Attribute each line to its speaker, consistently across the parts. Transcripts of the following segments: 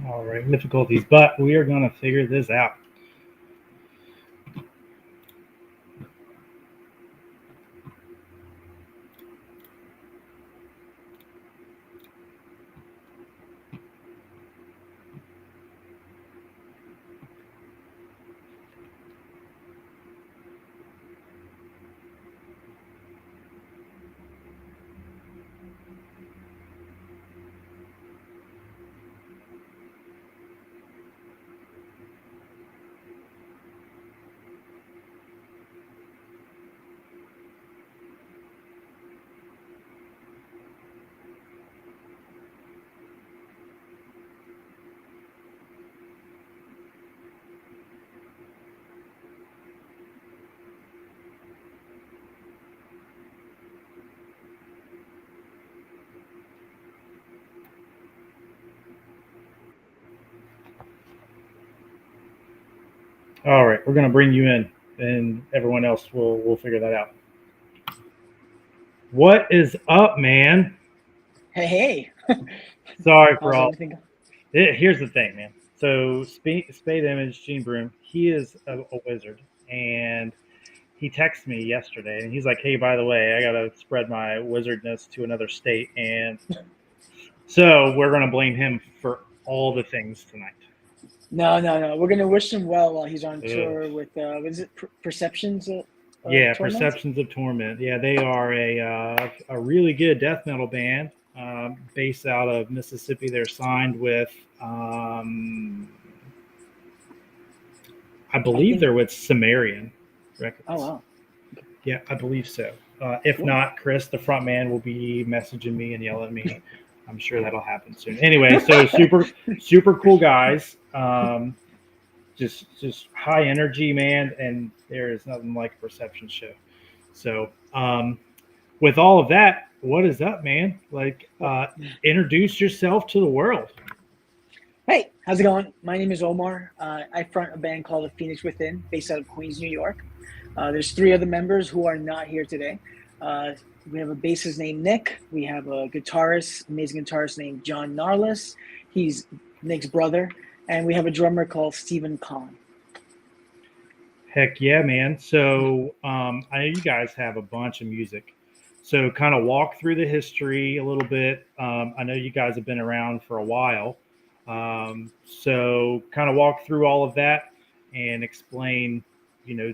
Speaker 1: All right, difficulties, but we are going to figure this out. All right, we're going to bring you in, and everyone else will figure that out. What is up, man?
Speaker 2: Hey, hey,
Speaker 1: Sorry for
Speaker 2: how's
Speaker 1: all.
Speaker 2: everything?
Speaker 1: Here's the thing, man. So Spade Image Gene Broom, he is a wizard, and he texted me yesterday, and he's like, "Hey, by the way, I gotta spread my wizardness to another state," and so we're gonna blame him for all the things tonight.
Speaker 2: No, no, no. We're gonna wish him well while he's on
Speaker 1: Ugh.
Speaker 2: tour with what is it? Perceptions of
Speaker 1: Yeah,
Speaker 2: Torment.
Speaker 1: Perceptions of Torment. Yeah, they are a really good death metal band based out of Mississippi. They're signed with, um, I
Speaker 2: I
Speaker 1: believe
Speaker 2: think.
Speaker 1: they're with Sumerian
Speaker 2: Oh
Speaker 1: Records.
Speaker 2: wow,
Speaker 1: Yeah, I believe so. If
Speaker 2: cool.
Speaker 1: not, Chris, the front man, will be messaging me and yelling at me. I'm sure that'll happen soon. Anyway, so super cool guys. Just high energy, man, and there is nothing like a perception show. So, with all of that, what is up, man? Like,
Speaker 2: Well,
Speaker 1: introduce yourself to the world.
Speaker 2: hey, how's it going? My name is Omar. I front a band called The Phoenix Within, based out of Queens, New York. There's three other members who are not here today. Uh, we have a bassist named Nick. We have a guitarist, amazing guitarist named John Narlis. He's Nick's brother, and we have a drummer called Stephen Kahn.
Speaker 1: Heck yeah, man. So, I know you guys have a bunch of music. So, kind of walk through the history a little bit. I know you guys have been around for a while. So, kind of walk through all of that and explain,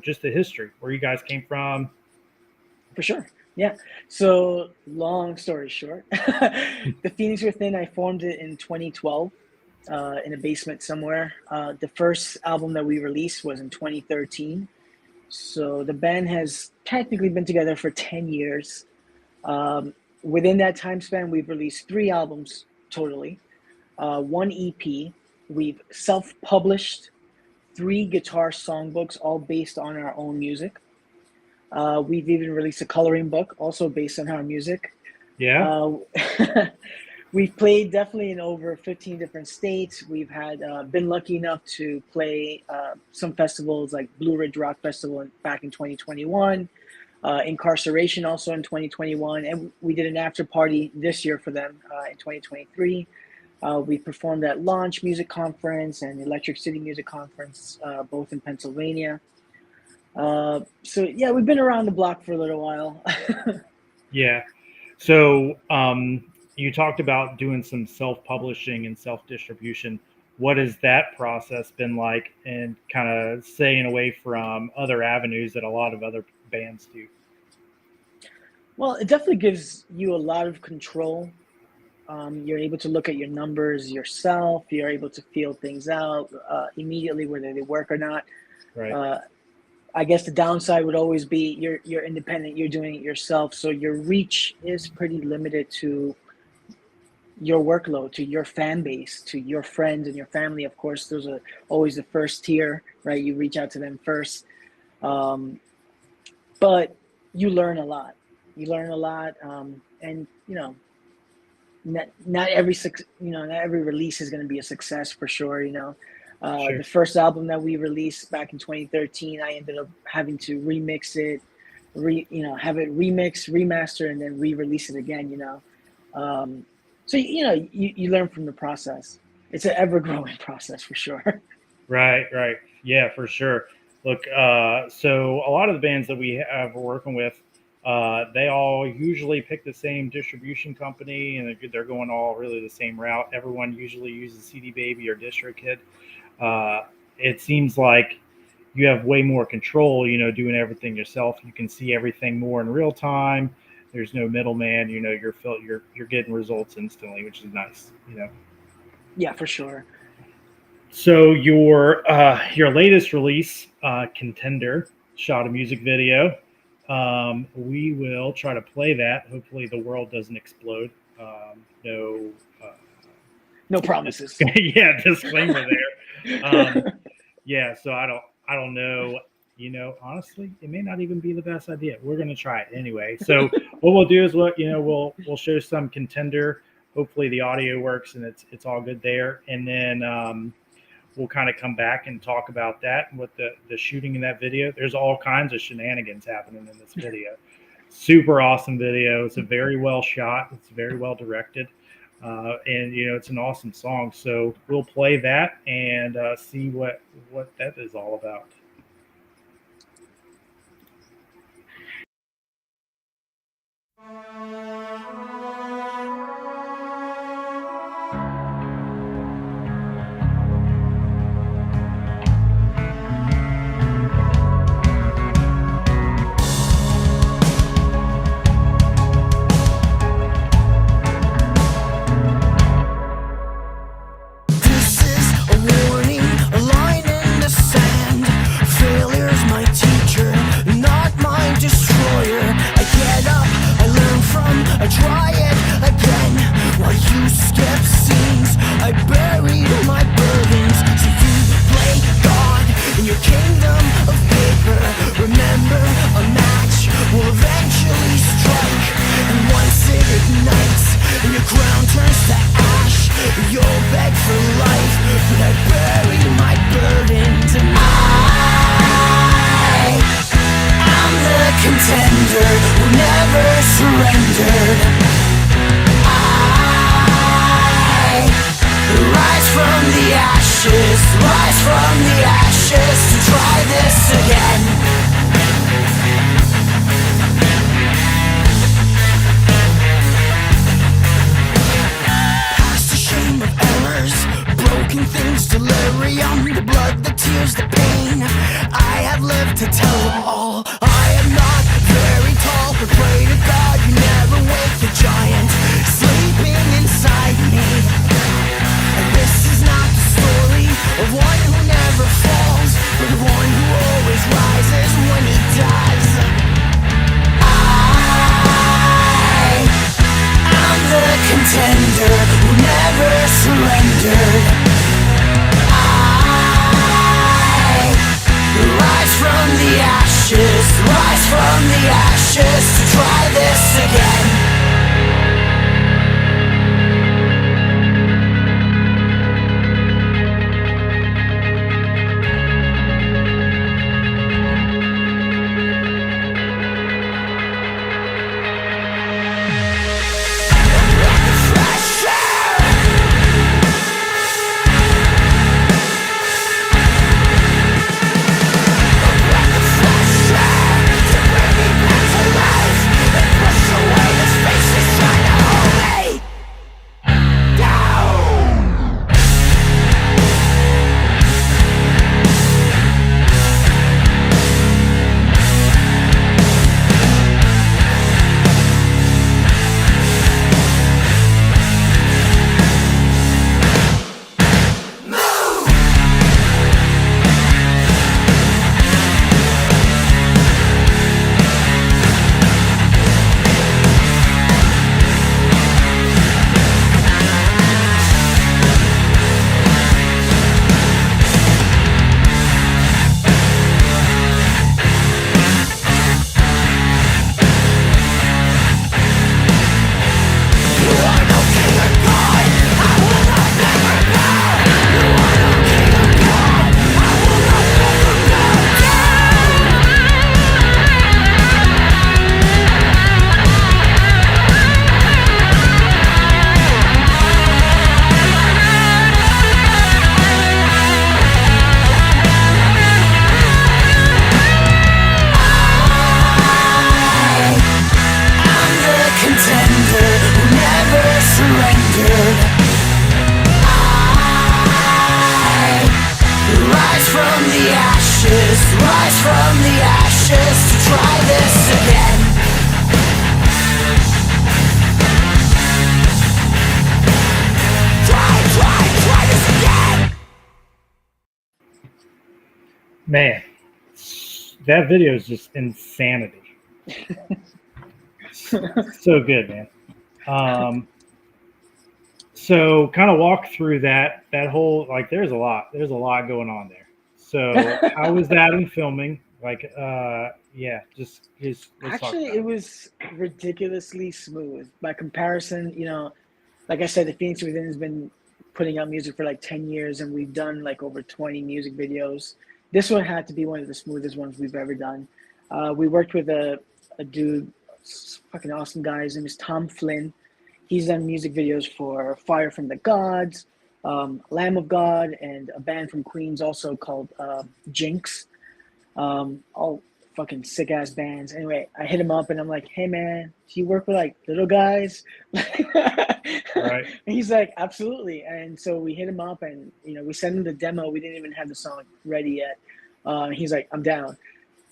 Speaker 1: just the history, where you guys came from.
Speaker 2: For sure. Yeah. So, long story short, the Phoenix Within, I formed it in 2012 in a basement somewhere. The first album that we released was in 2013. So, the band has technically been together for 10 years. Um, Within that time span, we've released three albums totally, one EP. We've self published three guitar songbooks, all based on our own music. We've even released a coloring book, also based on our music.
Speaker 1: Yeah.
Speaker 2: Uh, we've played definitely in over 15 different states. We've had been lucky enough to play some festivals like Blue Ridge Rock Festival back in 2021, Incarceration also in 2021, and we did an after party this year for them in 2023. We performed at Launch Music Conference and Electric City Music Conference, both in Pennsylvania. So yeah, we've been around the block for a little while.
Speaker 1: Yeah. So, you talked about doing some self publishing and self distribution. What has that process been like, and kind of staying away from other avenues that a lot of other bands do?
Speaker 2: Well, it definitely gives you a lot of control. You're able to look at your numbers yourself. You're able to feel things out immediately, whether they work or not.
Speaker 1: Right.
Speaker 2: Uh, I guess the downside would always be you're independent. You're doing it yourself, so your reach is pretty limited to your workload, to your fan base, to your friends and your family. Of course, those are always the first tier, right? You reach out to them first. Um, but you learn a lot. You learn a lot, and not every not every release is going to be a success for sure.
Speaker 1: Sure.
Speaker 2: The first album that we released back in 2013, I ended up having to remix it, have it remix, remaster, and then re-release it again. Um, so you learn from the process. it's an ever growing process for sure.
Speaker 1: Right, right. Yeah, for sure. Look, so a lot of the bands that we have we're working with, they all usually pick the same distribution company, and they're going all really the same route. Everyone usually uses CD Baby or DistroKid. Uh, it seems like you have way more control, doing everything yourself. You can see everything more in real time. There's no middleman. You're getting results instantly, which is nice.
Speaker 2: Yeah, for sure.
Speaker 1: So your latest release, Contender, shot a music video. We will try to play that. Hopefully, the world doesn't explode. No,
Speaker 2: No promises.
Speaker 1: yeah, disclaimer there. Yeah, so I don't know. Honestly, it may not even be the best idea. We're gonna try it anyway. So what we'll do is we'll show some Contender. Hopefully the audio works and it's all good there, and then we'll kind of come back and talk about that and what the shooting in that video. There's all kinds of shenanigans happening in this video. Super awesome video. It's a very well shot. It's very well directed. And it's an awesome song. So we'll play that and see what that is all about.
Speaker 3: Alive. Rise from the ashes to try this again. Try this again.
Speaker 1: Man, that video is just insanity. So good, man. So kind of walk through that whole, like, there's a lot going on there. So how was that in filming? Like, yeah, just let's talk
Speaker 2: Actually,
Speaker 1: about
Speaker 2: it was ridiculously smooth by comparison. Like I said, the Phoenix Within has been putting out music for like 10 years, and we've done like over 20 music videos. This one had to be one of the smoothest ones we've ever done. We worked with a dude, fucking awesome guy. His name is Tom Flynn. He's done music videos for Fire from the Gods, Lamb of God, and a band from Queens also called Jinx. All fucking sick ass bands. Anyway, I hit him up and I'm like, "Hey man, do you work with like little guys?"
Speaker 1: Right.
Speaker 2: And he's like, "Absolutely." And so we hit him up and we sent him the demo. We didn't even have the song ready yet. He's like, "I'm down."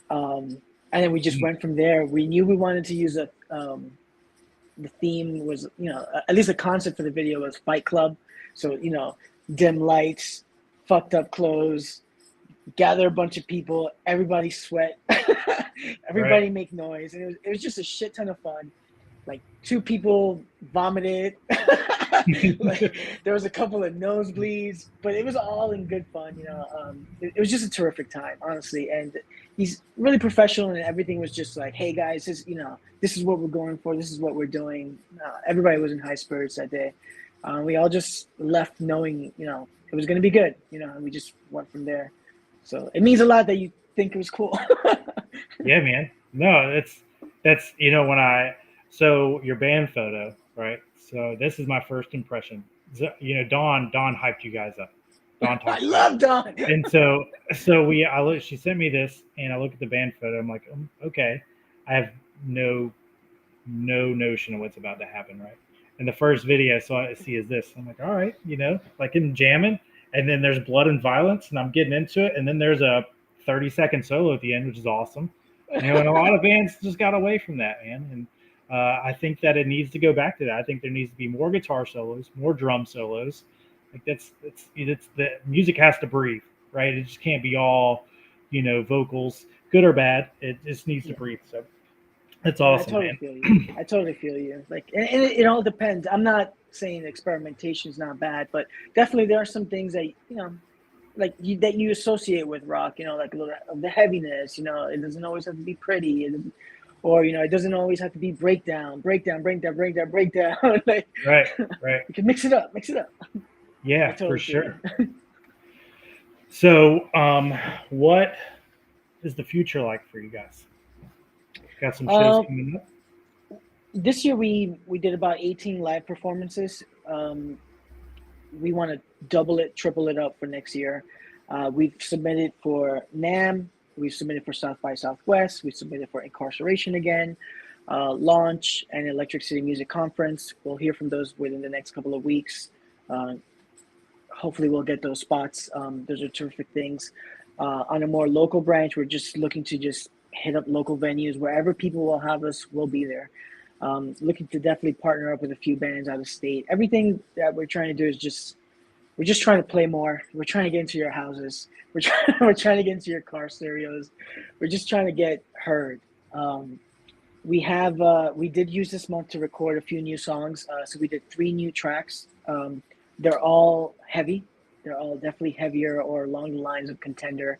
Speaker 2: And then we just went from there. We knew we wanted to use the theme was, at least the concept for the video was Fight Club. So, dim lights, fucked up clothes, gather a bunch of people, everybody sweat, everybody
Speaker 1: Right.
Speaker 2: make noise. And it was just a shit ton of fun. Like 2 people vomited. Like there was a couple of nosebleeds, but it was all in good fun. It was just a terrific time, honestly. And he's really professional, and everything was just like, "Hey guys, this is what we're going for. This is what we're doing." Everybody was in high spirits that day. We all just left knowing, it was going to be good. And we just went from there. So it means a lot that you think it was cool.
Speaker 1: Yeah, man. No, that's so your band photo, right? So this is my first impression. Dawn hyped you guys up. Dawn
Speaker 2: I
Speaker 1: talked about
Speaker 2: love Don.
Speaker 1: it. And she sent me this, and I look at the band photo. I'm like, okay, I have no notion of what's about to happen, right? And the first video so I see is this. I'm like, all right, like in jamming, and then there's blood and violence, and I'm getting into it, and then there's a 30-second solo at the end, which is awesome. And a lot of bands just got away from that, man. And I think that it needs to go back to that. I think there needs to be more guitar solos, more drum solos. Like that's the music has to breathe, right? It just can't be all, vocals, good or bad. It just needs to breathe. So that's
Speaker 2: Yeah, I
Speaker 1: awesome,
Speaker 2: totally
Speaker 1: man.
Speaker 2: feel you. I totally feel you. Like, and it all depends. I'm not saying experimentation is not bad, but definitely there are some things that like that you associate with rock. Like a little of the heaviness. It doesn't always have to be pretty, or it doesn't always have to be breakdown. Like,
Speaker 1: Right, right.
Speaker 2: you can mix it up. I
Speaker 1: Yeah, for
Speaker 2: totally feel
Speaker 1: sure.
Speaker 2: you.
Speaker 1: So, what is the future like for you guys? Got some shows
Speaker 2: Um,
Speaker 1: coming up?
Speaker 2: this year we did about 18 live performances. We want to double it, triple it up for next year. We've submitted for NAMM. We've submitted for South by Southwest. We've submitted for Incarceration again, Launch, and Electric City Music Conference. We'll hear from those within the next couple of weeks. Hopefully we'll get those spots. Those are terrific things. On a more local branch, we're just looking to just hit up local venues. Wherever people will have us, we'll be there. Looking to definitely partner up with a few bands out of state. Everything that we're trying to do is we're just trying to play more. We're trying to get into your houses. We're trying to get into your car stereos. We're just trying to get heard. We did use this month to record a few new songs. So we did 3 new tracks. They're all heavy. They're all definitely heavier or along the lines of Contender.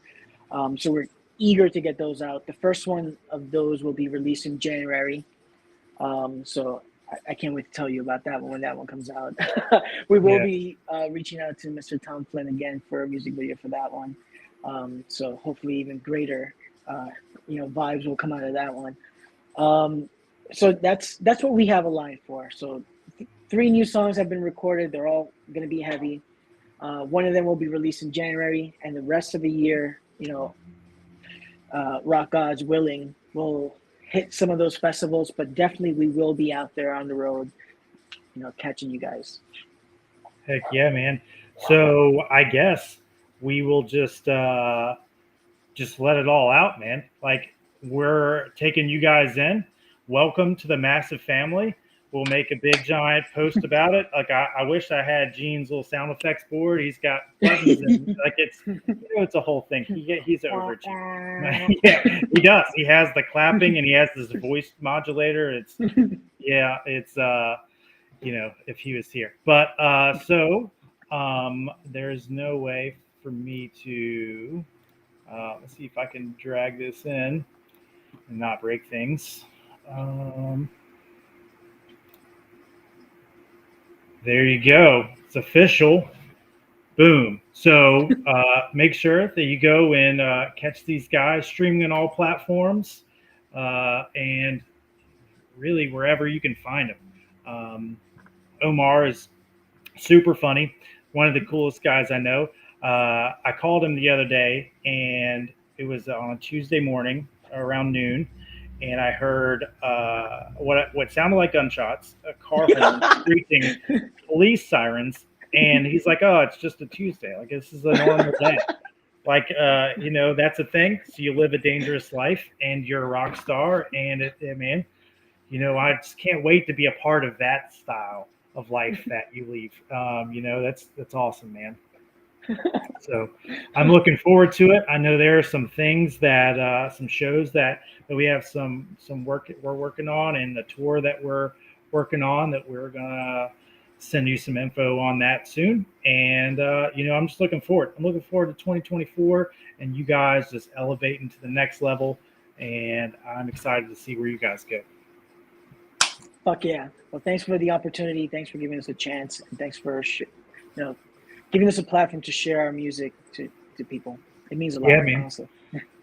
Speaker 2: So we're eager to get those out. The first one of those will be released in January. So I can't wait to tell you about that one when that one comes out. We will be reaching out to Mr. Tom Flynn again for a music video for that one. So hopefully even greater, vibes will come out of that one. So that's what we have a line for. So 3 new songs have been recorded. They're all going to be heavy. One of them will be released in January, and the rest of the year, rock gods willing, we'll hit some of those festivals, but definitely we will be out there on the road, catching you guys.
Speaker 1: Heck yeah, man. So I guess we will just just let it all out, man. Like, we're taking you guys in. Welcome to the massive family. We'll make a big giant post about it. Like, I wish I had Gene's little sound effects board. He's got buttons and like it's a whole thing. He's an overachiever. Yeah, he does. He has the clapping and he has this voice modulator. It's if he was here. But there's no way for me to let's see if I can drag this in and not break things. There you go. It's official. Boom. So make sure that you go and catch these guys streaming on all platforms and really wherever you can find them. Omar is super funny. One of the coolest guys I know. I called him the other day, and it was on a Tuesday morning around noon, and I heard what sounded like gunshots, a car horn screeching, police sirens, and he's like, "Oh, it's just a Tuesday. Like this is a normal day." Like that's a thing. So you live a dangerous life, and you're a rock star, and man, I just can't wait to be a part of that style of life that you leave. That's awesome, man. So I'm looking forward to it. I know there are some things that some shows that we have some work we're working on, and the tour that we're working on that we're gonna send you some info on that soon. And I'm just looking forward. I'm looking forward to 2024 and you guys just elevating to the next level. And I'm excited to see where you guys go.
Speaker 2: Fuck yeah. Well, thanks for the opportunity. Thanks for giving us a chance. And thanks for giving us a platform to share our music to people. It means a lot, honestly.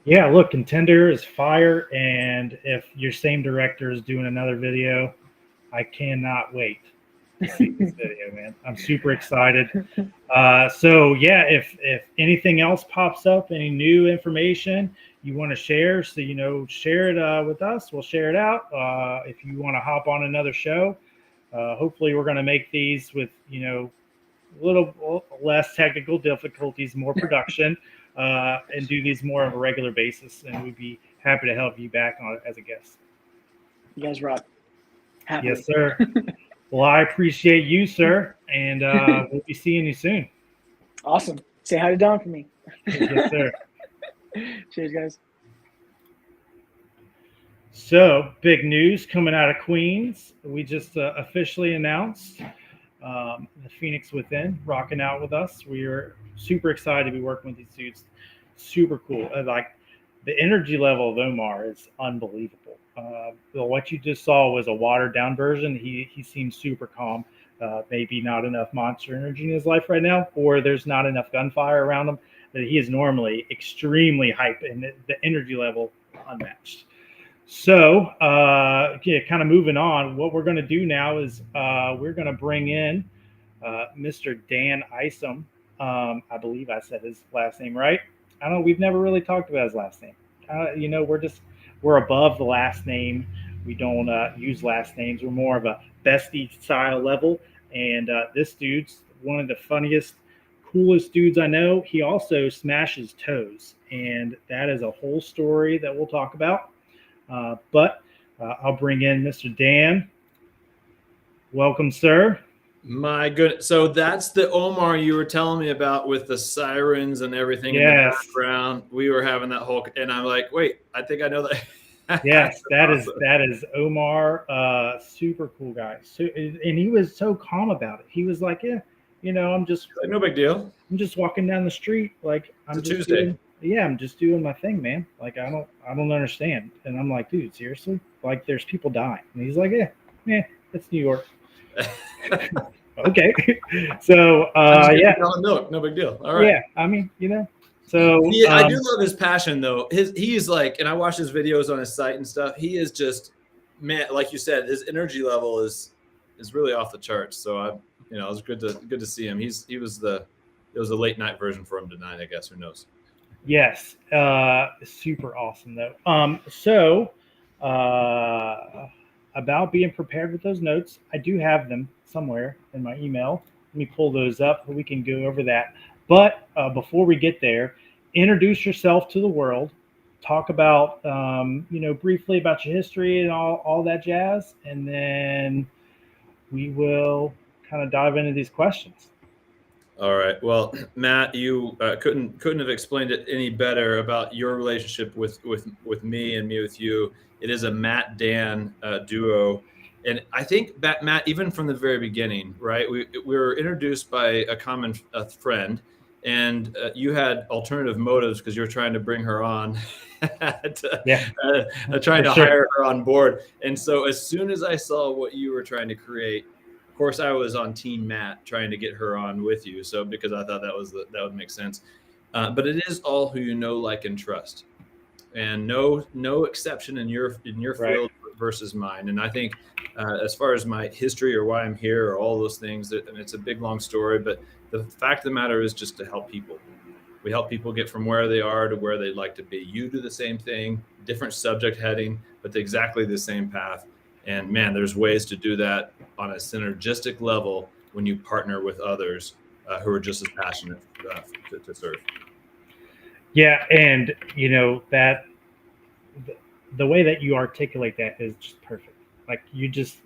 Speaker 1: Yeah, look, Contender is fire. And if your same director is doing another video, I cannot wait to see this video, man. I'm super excited. If anything else pops up, any new information you want to share, so share it with us. We'll share it out. If you want to hop on another show, hopefully we're going to make these with a little less technical difficulties, more production, and do these more of a regular basis. And we'd be happy to help you back on it as a guest.
Speaker 2: You guys rock. Happy.
Speaker 1: Yes, sir. Well, I appreciate you, sir, and we'll be seeing you soon.
Speaker 2: Awesome. Say hi to Don for me.
Speaker 1: Yes, sir.
Speaker 2: Cheers, guys.
Speaker 1: So, big news coming out of Queens. We just officially announced the Phoenix Within rocking out with us. We are super excited to be working with these dudes. Super cool. Like, the energy level of Omar is unbelievable. What you just saw was a watered down version. He seems super calm. Maybe not enough monster energy in his life right now, or there's not enough gunfire around him. That he is normally extremely hype and the energy level unmatched. So, kind of moving on. What we're going to do now is we're going to bring in Mr. Dan Isom. I believe I said his last name right. I don't know. We've never really talked about his last name. We're above the last name. We don't use last names. We're more of a bestie style level. And this dude's one of the funniest, coolest dudes I know. He also smashes toes. And that is a whole story that we'll talk about. But I'll bring in Mr. Dan. Welcome, sir.
Speaker 4: My goodness. So that's the Omar you were telling me about with the sirens and everything in the background. We were having that whole, and I'm like, wait, I think I know that.
Speaker 1: Yes, that is Omar. Super cool guy. So, and he was so calm about it. He was like, yeah, I'm just
Speaker 4: like, no big deal.
Speaker 1: I'm just walking down the street. Like I'm just
Speaker 4: Tuesday.
Speaker 1: I'm just doing my thing, man. Like I don't understand. And I'm like, dude, seriously? Like there's people dying. And he's like, yeah, it's New York. Okay. So
Speaker 4: milk, no big deal. All right.
Speaker 1: Yeah, I mean, So
Speaker 4: I do love his passion though. He is like, and I watch his videos on his site and stuff. He is just, man, like you said, his energy level is really off the charts. So it was good to see him. It was a late night version for him tonight, I guess. Who knows?
Speaker 1: Yes. Super awesome though. About being prepared with those notes, I do have them somewhere in my email. Let me pull those up so we can go over that. But before we get there, introduce yourself to the world, talk about, briefly about your history and all that jazz, and then we will kind of dive into these questions.
Speaker 4: All right. Well, Matt, you couldn't have explained it any better about your relationship with me and me with you. It is a Matt Dan duo, and I think that Matt, even from the very beginning, right? We were introduced by a common friend, and you had alternative motives because you were trying to bring her on,
Speaker 1: Yeah,
Speaker 4: trying
Speaker 1: for
Speaker 4: to
Speaker 1: sure.
Speaker 4: hire her on board. And so, as soon as I saw what you were trying to create, of course, I was on Team Matt trying to get her on with you. So because I thought that would make sense. But it is all who you know, like, and trust, and no exception in your
Speaker 1: Right.
Speaker 4: field versus mine. And I think as far as my history or why I'm here or all those things, and it's a big long story, but the fact of the matter is just to help people. We help people get from where they are to where they'd like to be. You do the same thing, different subject heading, but exactly the same path. And man, there's ways to do that on a synergistic level when you partner with others who are just as passionate to serve.
Speaker 1: Yeah, and that the way that you articulate that is just perfect. Like you just,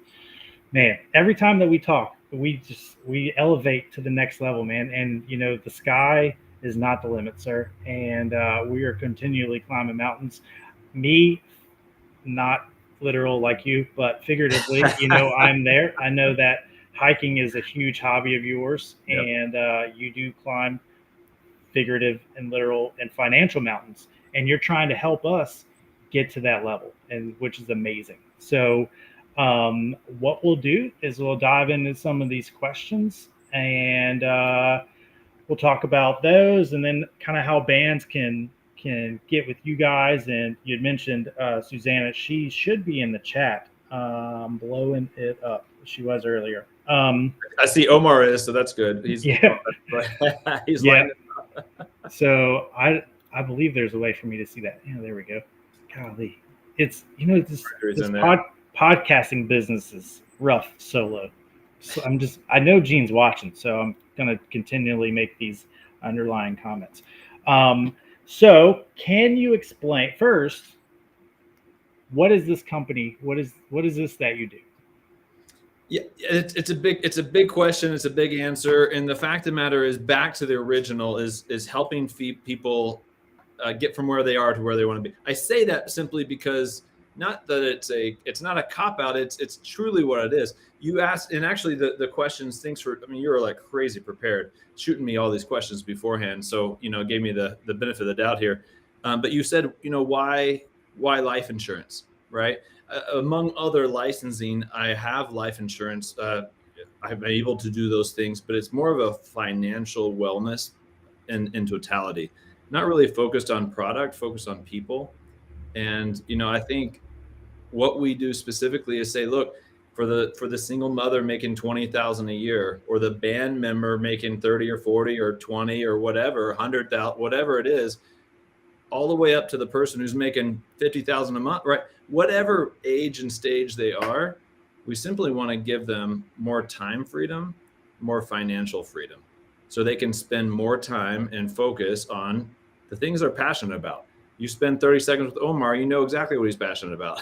Speaker 1: man, every time that we talk, we elevate to the next level, man. And the sky is not the limit, sir. And we are continually climbing mountains. Me, not literal like you, but figuratively, I'm there. I know that hiking is a huge hobby of yours,
Speaker 4: Yep.
Speaker 1: and you do climb figurative and literal and financial mountains, and you're trying to help us get to that level, and which is amazing. So what we'll do is we'll dive into some of these questions, and we'll talk about those, and then kind of how bands can get with you guys. And you had mentioned Susanna; she should be in the chat, blowing it up. She was earlier.
Speaker 4: I see Omar is, so that's good. He's
Speaker 1: Yeah.
Speaker 4: he's
Speaker 1: Yeah.
Speaker 4: lining.
Speaker 1: So I believe there's a way for me to see that. Yeah, there we go. Golly, it's this
Speaker 4: in there.
Speaker 1: Podcasting business is rough solo. So I know Gene's watching, so I'm gonna continually make these underlying comments. So can you explain first, what is this company? What is this that you do?
Speaker 4: Yeah, it's a big question. It's a big answer, and the fact of the matter is, back to the original is helping people get from where they are to where they want to be. I say that simply because not that it's not a cop out. It's truly what it is. You asked, and actually the questions. Thanks for. I mean, you were like crazy prepared, shooting me all these questions beforehand. So gave me the benefit of the doubt here. But you said why life insurance, right? Among other licensing, I have life insurance. I'm able to do those things, but it's more of a financial wellness in totality, not really focused on product, focused on people. And I think what we do specifically is say, look, for the single mother making 20,000 a year, or the band member making 30 or 40 or 20 or whatever, 100,000, whatever it is, all the way up to the person who's making 50,000 a month, right? Whatever age and stage they are, we simply want to give them more time freedom, more financial freedom, so they can spend more time and focus on the things they're passionate about. You spend 30 seconds with Omar, you know exactly what he's passionate about.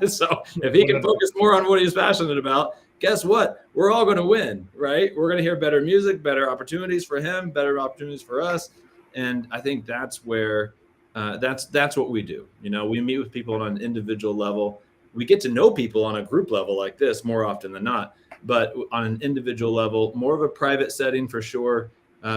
Speaker 4: So if he can focus more on what he's passionate about, guess what? We're all going to win, right? We're going to hear better music, better opportunities for him, better opportunities for us. And I think that's where that's what we do. We meet with people on an individual level. We get to know people on a group level like this more often than not, but on an individual level, more of a private setting for sure,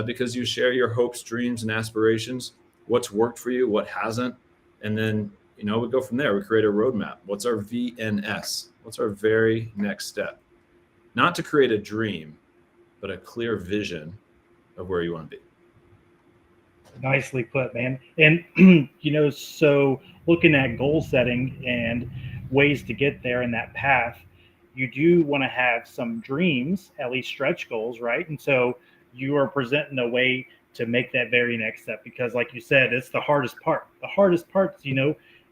Speaker 4: because you share your hopes, dreams, and aspirations, what's worked for you, what hasn't. And then, we go from there. We create a roadmap. What's our VNS? What's our very next step? Not to create a dream, but a clear vision of where you want to be.
Speaker 1: Nicely put, man. And so looking at goal setting and ways to get there in that path, you do want to have some dreams, at least stretch goals, right? And so you are presenting a way to make that very next step, because like you said, it's the hardest part. The hardest part,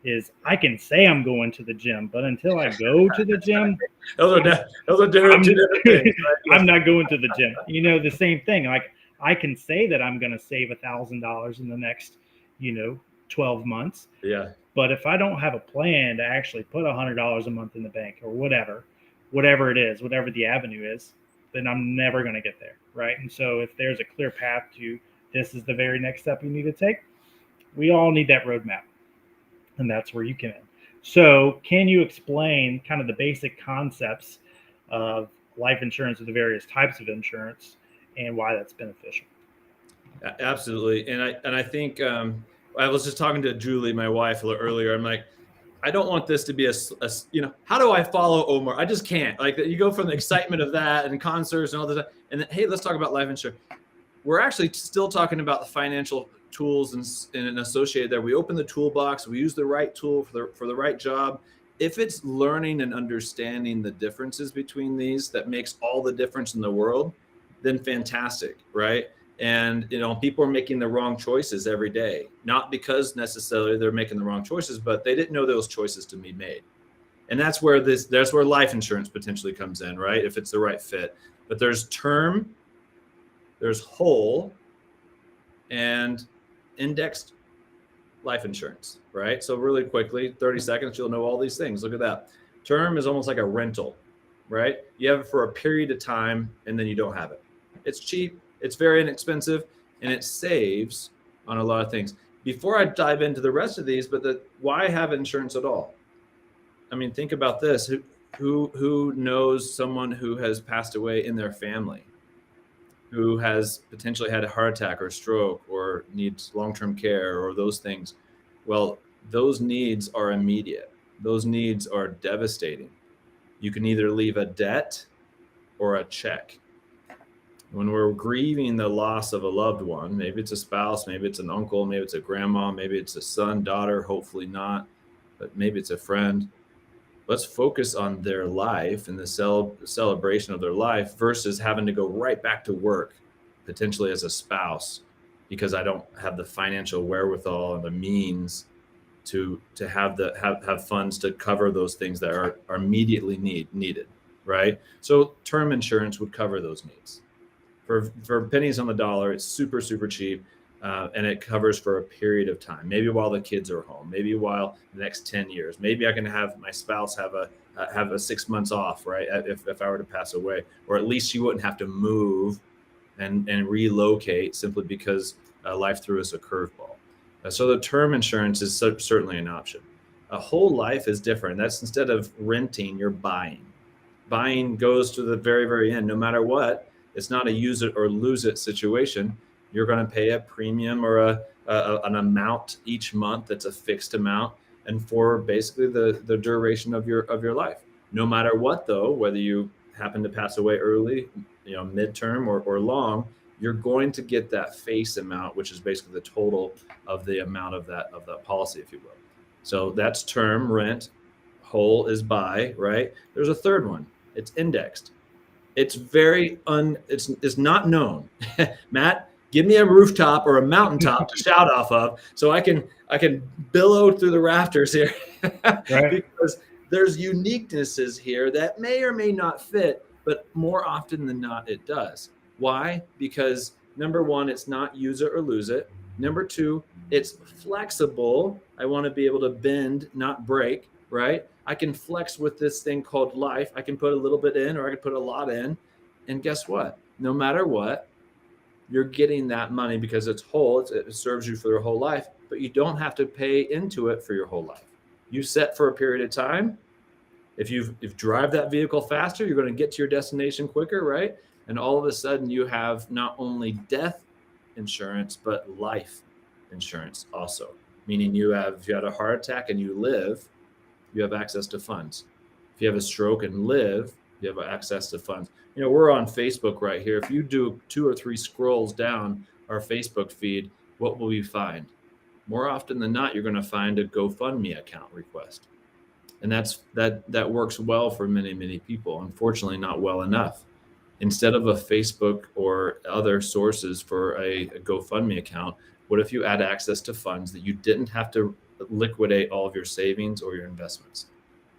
Speaker 1: is I can say I'm going to the gym, but until I go to the gym,
Speaker 4: those are different, two different things. Right?
Speaker 1: I'm not going to the gym. The same thing. Like, I can say that I'm going to save $1,000 in the next 12 months.
Speaker 4: Yeah.
Speaker 1: But if I don't have a plan to actually put $100 a month in the bank or whatever it is, whatever the avenue is, then I'm never going to get there, right? And so if there's a clear path to this is the very next step you need to take, we all need that roadmap, and that's where you come in. So can you explain kind of the basic concepts of life insurance or the various types of insurance and why that's beneficial?
Speaker 4: Absolutely. And I think I was just talking to Julie, my wife, a little earlier. I'm like, I don't want this to be how do I follow Omar? I just can't. Like, you go from the excitement of that and concerts and all this, and then, hey, let's talk about life insurance. We're actually still talking about the financial tools and associated there. We open the toolbox. We use the right tool for the right job. If it's learning and understanding the differences between these that makes all the difference in the world, then fantastic, right? And people are making the wrong choices every day, not because necessarily they're making the wrong choices, but they didn't know those choices to be made. And that's where life insurance potentially comes in, right? If it's the right fit. But there's term, there's whole, and indexed life insurance, right? So really quickly, 30 seconds, you'll know all these things. Look at that. Term is almost like a rental, right? You have it for a period of time and then you don't have it. It's cheap. It's very inexpensive, and it saves on a lot of things. Before I dive into the rest of these, why have insurance at all? I mean, think about this. Who knows someone who has passed away in their family, who has potentially had a heart attack or stroke or needs long-term care or those things? Well, those needs are immediate. Those needs are devastating. You can either leave a debt or a check. When we're grieving the loss of a loved one, maybe it's a spouse, maybe it's an uncle, maybe it's a grandma, maybe it's a son, daughter, hopefully not, but maybe it's a friend. Let's focus on their life and the celebration of their life versus having to go right back to work, potentially as a spouse, because I don't have the financial wherewithal and the means to have funds to cover those things that are immediately needed, right? So term insurance would cover those needs. For pennies on the dollar, it's super, super cheap, and it covers for a period of time. Maybe while the kids are home, maybe while the next 10 years. Maybe I can have my spouse have a 6 months off, right? If I were to pass away, or at least she wouldn't have to move and relocate simply because life threw us a curveball. So the term insurance is certainly an option. A whole life is different. That's instead of renting, you're buying. Buying goes to the very, very end, no matter what. It's not a use it or lose it situation. You're going to pay a premium or an amount each month that's a fixed amount, and for basically the duration of your life. No matter what, though, whether you happen to pass away early, midterm or long, you're going to get that face amount, which is basically the total of the amount of that policy, if you will. So that's term, rent. Whole is buy, right? There's a third one. It's indexed. It's it's not known. Matt, give me a rooftop or a mountaintop to shout off of so I can billow through the rafters here.
Speaker 1: Right.
Speaker 4: Because there's uniquenesses here that may or may not fit, but more often than not, it does. Why? Because number one, it's not use it or lose it. Number two, it's flexible. I want to be able to bend, not break, right? I can flex with this thing called life. I can put a little bit in or I can put a lot in. And guess what? No matter what, you're getting that money because it's whole. It serves you for your whole life, but you don't have to pay into it for your whole life. You set for a period of time. If you drive that vehicle faster, you're going to get to your destination quicker, right? And all of a sudden you have not only death insurance, but life insurance also. Meaning if you had a heart attack and you live, you have access to funds. If you have a stroke and live, you have access to funds. We're on Facebook right here. If you do 2 or 3 scrolls down our Facebook feed, what will we find? More often than not, you're going to find a GoFundMe account request. And that works well for many, many people. Unfortunately, not well enough. Instead of a Facebook or other sources for a GoFundMe account, what if you add access to funds that you didn't have to liquidate all of your savings or your investments?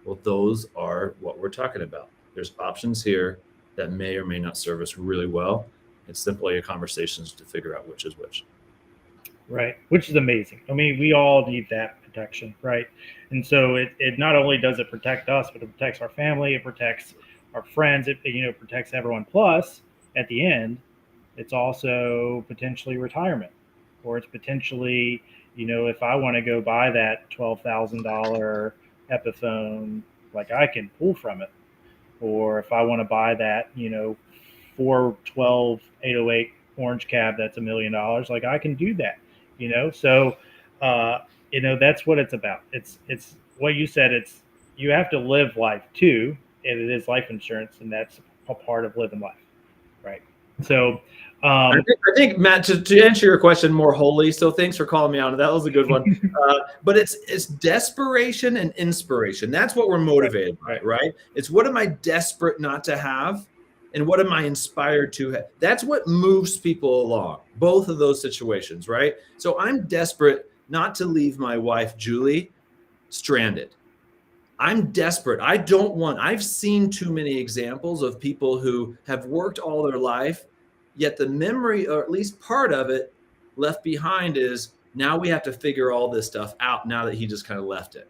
Speaker 4: Well, those are what we're talking about. There's options here that may or may not serve us really well. It's simply a conversation to figure out which is which.
Speaker 1: Right, which is amazing. I mean, we all need that protection, right? And so it not only does it protect us, but it protects our family, it protects our friends, it protects everyone. Plus, at the end, it's also potentially retirement, or it's potentially, if I want to go buy that $12,000 Epiphone, like I can pull from it, or if I want to buy that, 412 808 orange cab that's $1 million, like I can do that, So, uh, that's what it's about. It's what you said. It's you have to live life too, and it is life insurance, and that's a part of living life, right? So,
Speaker 4: I think Matt, to answer your question more wholly, so thanks for calling me out. That was a good one. But it's desperation and inspiration. That's what we're motivated by, right? It's what am I desperate not to have, and what am I inspired to have? That's what moves people along. Both of those situations, right? So I'm desperate not to leave my wife Julie stranded. I'm desperate. I've seen too many examples of people who have worked all their life, yet the memory, or at least part of it, left behind is now we have to figure all this stuff out now that he just kind of left it.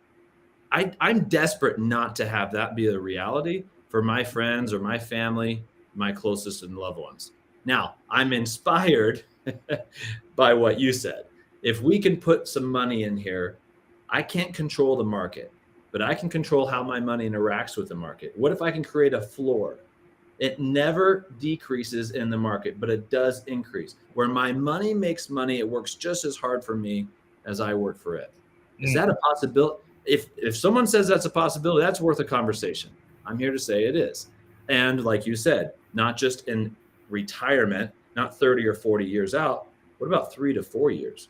Speaker 4: I'm desperate not to have that be a reality for my friends or my family, my closest and loved ones. Now, I'm inspired by what you said. If we can put some money in here, I can't control the market, but I can control how my money interacts with the market. What if I can create a floor? It never decreases in the market, but it does increase. Where my money makes money, it works just as hard for me as I work for it. Is that a possibility? If someone says that's a possibility, that's worth a conversation. I'm here to say it is. And like you said, not just in retirement, not 30 or 40 years out. What about 3 to 4 years?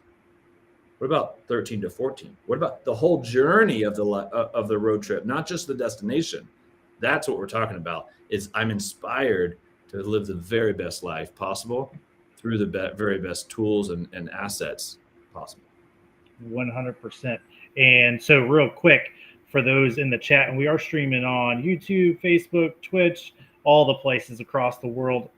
Speaker 4: What about 13 to 14? What about the whole journey of the road trip, not just the destination? That's what we're talking about. Is I'm inspired to live the very best life possible through the very best tools and assets possible.
Speaker 1: 100%. And so, real quick, for those in the chat, and we are streaming on YouTube, Facebook, Twitch, all the places across the world.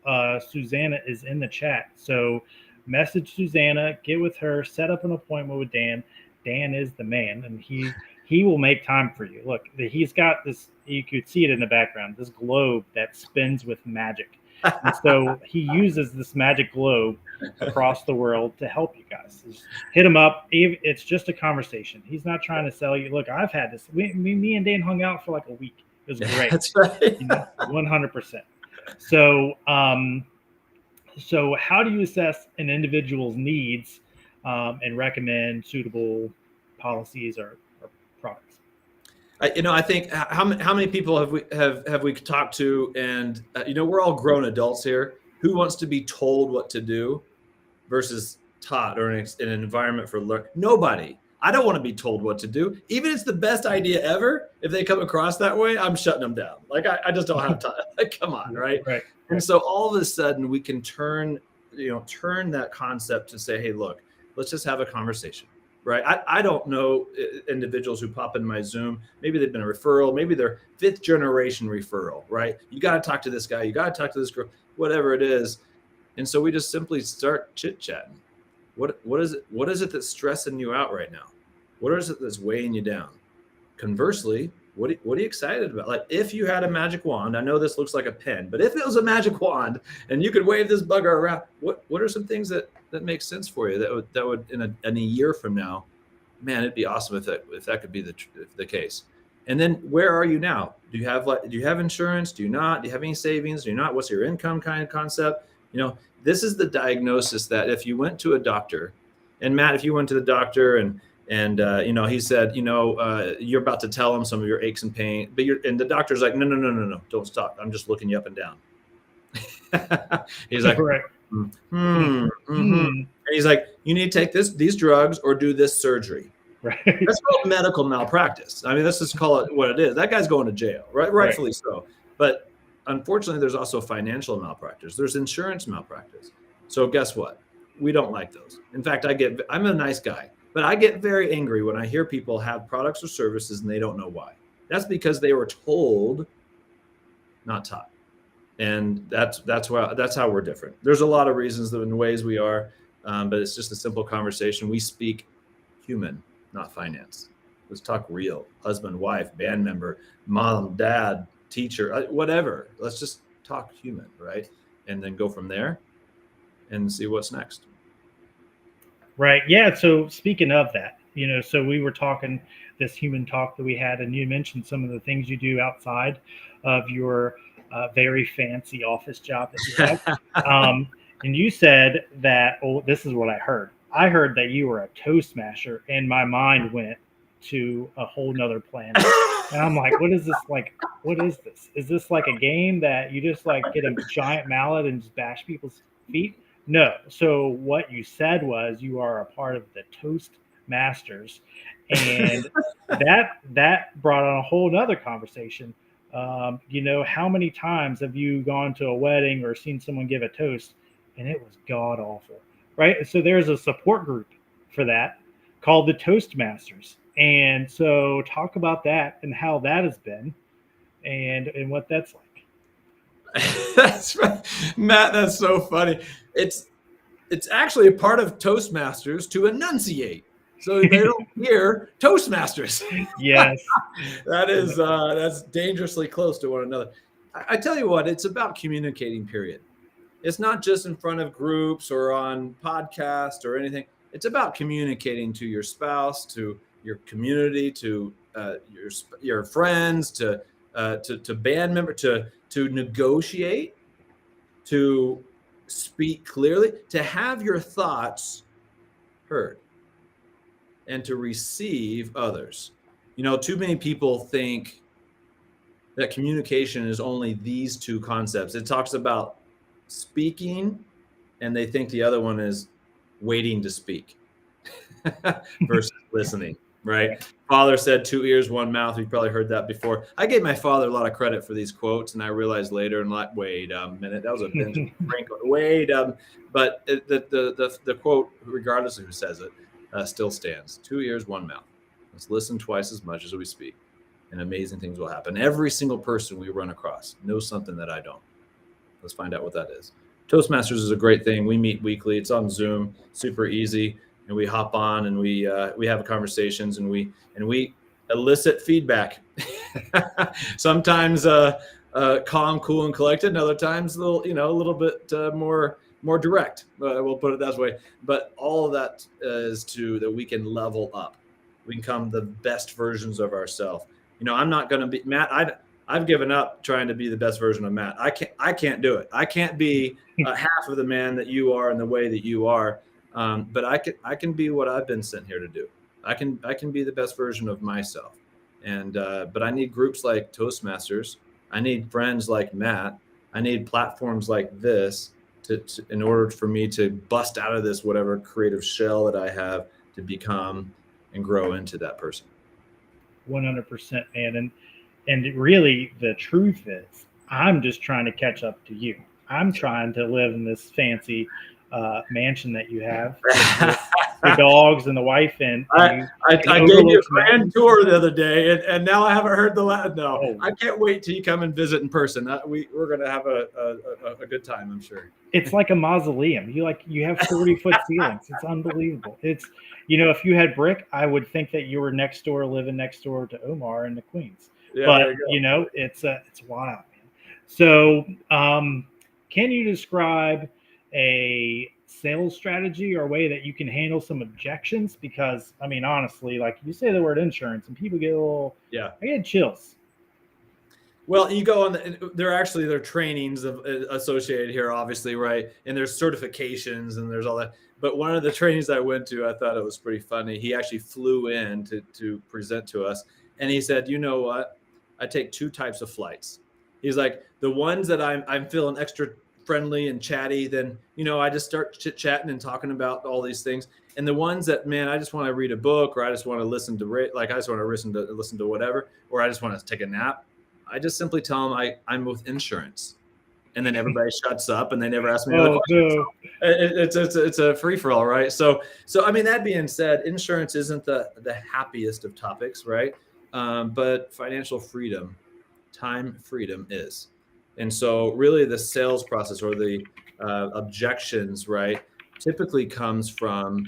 Speaker 1: Susanna is in the chat. So, message Susanna, get with her, set up an appointment with Dan. Dan is the man, and he will make time for you. Look, he's got this, you could see it in the background, this globe that spins with magic. And so he uses this magic globe across the world to help you guys. Just hit him up. It's just a conversation. He's not trying to sell you. Look, I've had this. Me and Dan hung out for like a week. It was great.
Speaker 4: That's right.
Speaker 1: 100%. So, so how do you assess an individual's needs and recommend suitable policies or products?
Speaker 4: I think how many people have we talked to, and we're all grown adults here. Who wants to be told what to do versus taught, or an environment for learn? Nobody. I don't want to be told what to do. Even if it's the best idea ever, if they come across that way, I'm shutting them down. Like I just don't have time. Like, come on, right? And so all of a sudden we can turn that concept to say, hey, look, let's just have a conversation. Right. I don't know individuals who pop in my Zoom. Maybe they've been a referral. Maybe they're 5th generation referral. Right. You got to talk to this guy. You got to talk to this girl, whatever it is. And so we just simply start chit chatting. What is it? What is it that's stressing you out right now? What is it that's weighing you down? Conversely, what are you excited about? Like, if you had a magic wand, I know this looks like a pen, but if it was a magic wand and you could wave this bugger around, what are some things that make sense for you that would in a year from now, man, it'd be awesome if that could be the case. And then where are you now? Do you have insurance? Do you not? Do you have any savings? Do you not? What's your income kind of concept? This is the diagnosis that if you went to a doctor, and Matt, if you went to the doctor and he said, you're about to tell him some of your aches and pain, and the doctor's like, no, don't stop. I'm just looking you up and down. He's like,
Speaker 1: right.
Speaker 4: And he's like, you need to take these drugs or do this surgery.
Speaker 1: Right.
Speaker 4: That's called medical malpractice. I mean, let's just call it what it is. That guy's going to jail, right? Rightfully so. But unfortunately, there's also financial malpractice. There's insurance malpractice. So guess what? We don't like those. In fact, I'm a nice guy, but I get very angry when I hear people have products or services and they don't know why. That's because they were told, not taught. And that's how we're different. There's a lot of reasons and ways we are. but it's just a simple conversation. We speak human, not finance. Let's talk real. Husband, wife, band member, mom, dad, teacher, whatever. Let's just talk human, right? And then go from there and see what's next.
Speaker 1: Right. Yeah. So speaking of that, so we were talking this human talk that we had, and you mentioned some of the things you do outside of your very fancy office job that you have. And you said that, oh, this is what I heard. I heard that you were a Toastmaster, and my mind went to a whole nother planet. And I'm like, what is this like? What is this? Is this like a game that you just like get a giant mallet and just bash people's feet? No. So what you said was you are a part of the Toastmasters, and that brought on a whole nother conversation. How many times have you gone to a wedding or seen someone give a toast, and it was god awful, right? So there's a support group for that called the Toastmasters, and so talk about that and how that has been, and what that's like.
Speaker 4: That's right, Matt. That's so funny. It's actually a part of Toastmasters to enunciate, so they don't hear Toastmasters.
Speaker 1: Yes,
Speaker 4: that's dangerously close to one another. I tell you what, it's about communicating. Period. It's not just in front of groups or on podcasts or anything. It's about communicating to your spouse, to your community, to your friends, to band member, to negotiate, to speak clearly, to have your thoughts heard, and to receive others. Too many people think that communication is only these two concepts. It talks about speaking, and they think the other one is waiting to speak versus listening, right? Father said 2 ears, 1 mouth. You've probably heard that before. I gave my father a lot of credit for these quotes, and I realized later, and like, wait a minute, that was a binge drink. But the quote, regardless of who says it, still stands. 2 ears, 1 mouth. Let's listen twice as much as we speak, and amazing things will happen. Every single person we run across knows something that I don't. Let's find out what that is. Toastmasters is a great thing. We meet weekly. It's on Zoom, super easy, and we hop on and we have conversations and we elicit feedback. Sometimes calm, cool, and collected, and other times a little bit more direct. We'll put it that way. But all of that is that we can level up. We can become the best versions of ourselves. I'm not going to be Matt. I've given up trying to be the best version of Matt. I can't do it. I can't be half of the man that you are and the way that you are. But I can be what I've been sent here to do. I can be the best version of myself. And but I need groups like Toastmasters. I need friends like Matt. I need platforms like this in order for me to bust out of this whatever creative shell that I have to become and grow into that person.
Speaker 1: 100%, man. And really, the truth is, I'm just trying to catch up to you. I'm trying to live in this fancy mansion that you have with the dogs and the wife. And
Speaker 4: I gave you a grand tour the other day, and now I haven't heard the last. No, oh. I can't wait till you come and visit in person. We're going to have a good time, I'm sure.
Speaker 1: It's like a mausoleum. You have 40-foot ceilings. It's unbelievable. It's if you had brick, I would think that you were living next door to Omar in the Queens. Yeah, but it's wild, man. So, can you describe a sales strategy or a way that you can handle some objections? Because honestly, like you say the word insurance, and people get a little. Yeah, I get chills.
Speaker 4: Well, you go on. There are trainings associated here, obviously, right? And there's certifications and there's all that. But one of the trainings I went to, I thought it was pretty funny. He actually flew in to present to us, and he said, "You know what? I take 2 types of flights." He's like, the ones that I'm feeling extra friendly and chatty, then I just start chit-chatting and talking about all these things. And the ones that, man, I just want to read a book, or I just want to listen to I just want to listen to whatever, or I just want to take a nap. I just simply tell them I'm with insurance, and then everybody shuts up and they never ask me another question. No. It's a free for all, right? So that being said, insurance isn't the happiest of topics, right? But financial freedom, time freedom is. And so really the sales process or the objections, right? typically comes from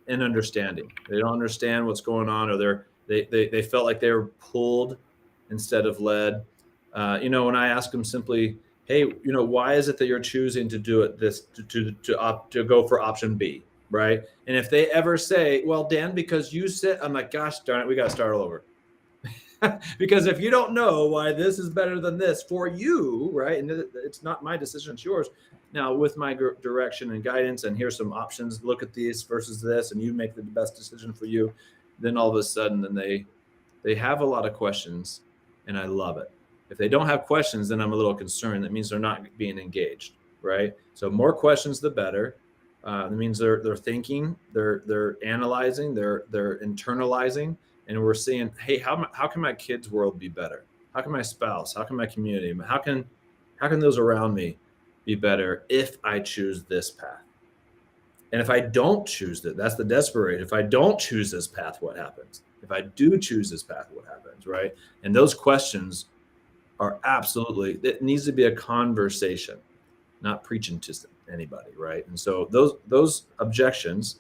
Speaker 4: an understanding. They don't understand what's going on, or they felt like they were pulled instead of led. When I ask them simply, hey, why is it that you're choosing to do it this to go for option B, right? And if they ever say, well, Dan, because you said, I'm like, gosh darn it, we got to start all over. Because if you don't know why this is better than this for you, right? And it's not my decision, it's yours. Now, with my direction and guidance, and here's some options, look at these versus this, and you make the best decision for you. Then all of a sudden, then they have a lot of questions, and I love it. If they don't have questions, then I'm a little concerned. That means they're not being engaged, right? So more questions, the better. That means they're thinking, they're analyzing, they're internalizing, and we're seeing, hey, how can my kids' world be better? How can my spouse? How can my community? How can those around me be better if I choose this path? And if I don't choose it, that's the desperation. If I don't choose this path, what happens? If I do choose this path, what happens, right? And those questions are absolutely, it needs to be a conversation, not preaching to anybody, right? And so those objections,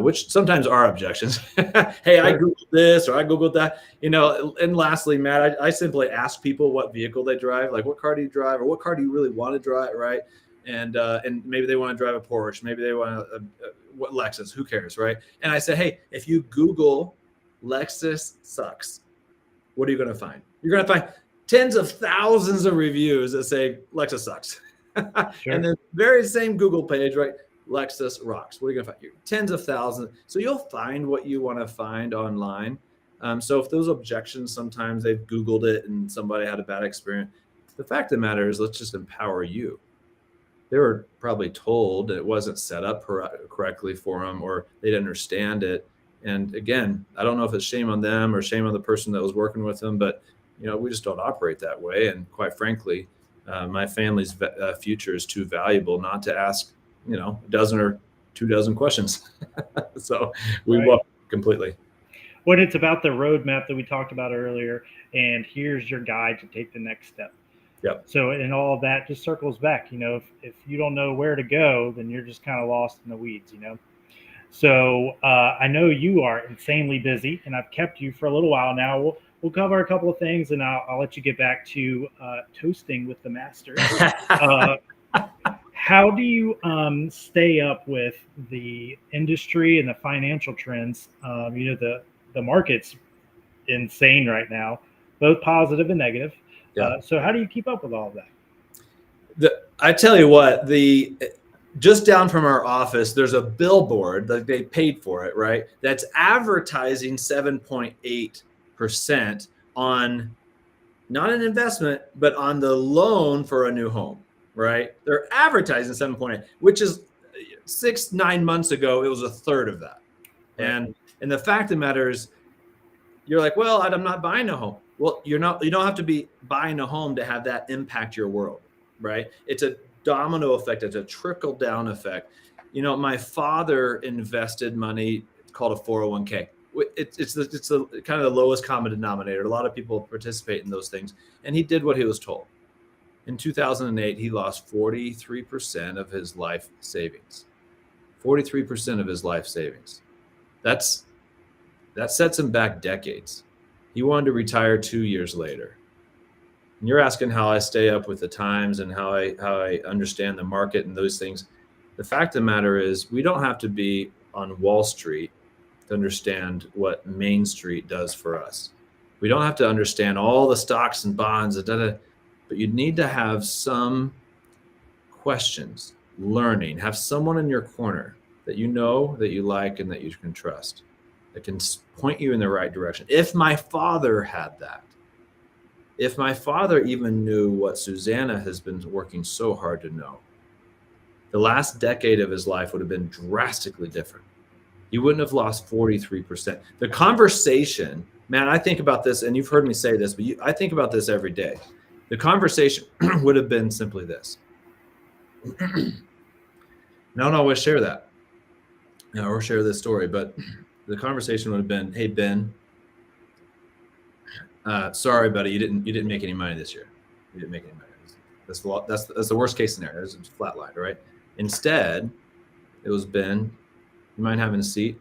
Speaker 4: which sometimes are objections. Hey, sure. I Googled this or I Googled that, and lastly, Matt, I simply ask people what vehicle they drive, like what car do you drive or what car do you really want to drive, right? And maybe they want to drive a Porsche, maybe they want what Lexus, who cares, right? And I say, hey, if you Google Lexus sucks, what are you going to find? You're going to find tens of thousands of reviews that say Lexus sucks. Sure. And the very same Google page, right? Lexus rocks. What are you going to find? Tens of thousands. So you'll find what you want to find online. So if those objections, sometimes they've Googled it and somebody had a bad experience. The fact of the matter is, let's just empower you. They were probably told it wasn't set up correctly for them, or they didn't understand it. And again, I don't know if it's shame on them or shame on the person that was working with them, but we just don't operate that way. And quite frankly, my family's future is too valuable not to ask, a dozen or 24 questions. So we walk completely.
Speaker 1: When it's about the roadmap that we talked about earlier, and here's your guide to take the next step.
Speaker 4: Yep.
Speaker 1: So, and all of that just circles back, if you don't know where to go, then you're just kind of lost in the weeds, So I know you are insanely busy, and I've kept you for a little while now. We'll cover a couple of things, and I'll let you get back to toasting with the masters. How do you stay up with the industry and the financial trends? The market's insane right now, both positive and negative. Yeah. So how do you keep up with all of that?
Speaker 4: I tell you what, just down from our office, there's a billboard that they paid for it, right? That's advertising 7.8% on not an investment, but on the loan for a new home, right? They're advertising 7.8, which is 9 months ago, it was a third of that. Right. And the fact of the matter is, you're like, well, I'm not buying a home. Well, you don't have to be buying a home to have that impact your world, right? It's a domino effect. It's a trickle down effect. My father invested money called a 401k. It's the kind of the lowest common denominator. A lot of people participate in those things, and he did what he was told. In 2008, he lost 43% of his life savings. 43% of his life savings. That sets him back decades. He wanted to retire 2 years later. And you're asking how I stay up with the times and how I understand the market and those things. The fact of the matter is, we don't have to be on Wall Street to understand what Main Street does for us. We don't have to understand all the stocks and bonds, but you need to have some questions, learning, have someone in your corner that you know, that you like, and that you can trust, that can point you in the right direction. If my father had that, if my father even knew what Susanna has been working so hard to know, the last decade of his life would have been drastically different. He wouldn't have lost 43%. The conversation, man, I think about this, and you've heard me say this, but I think about this every day. The conversation would have been simply this. And I don't always share that, or share this story, but the conversation would have been, hey, Ben, sorry, buddy, you didn't make any money this year. You didn't make any money. That's the worst case scenario. It's flatlined, right? Instead, It was Ben. You mind having a seat?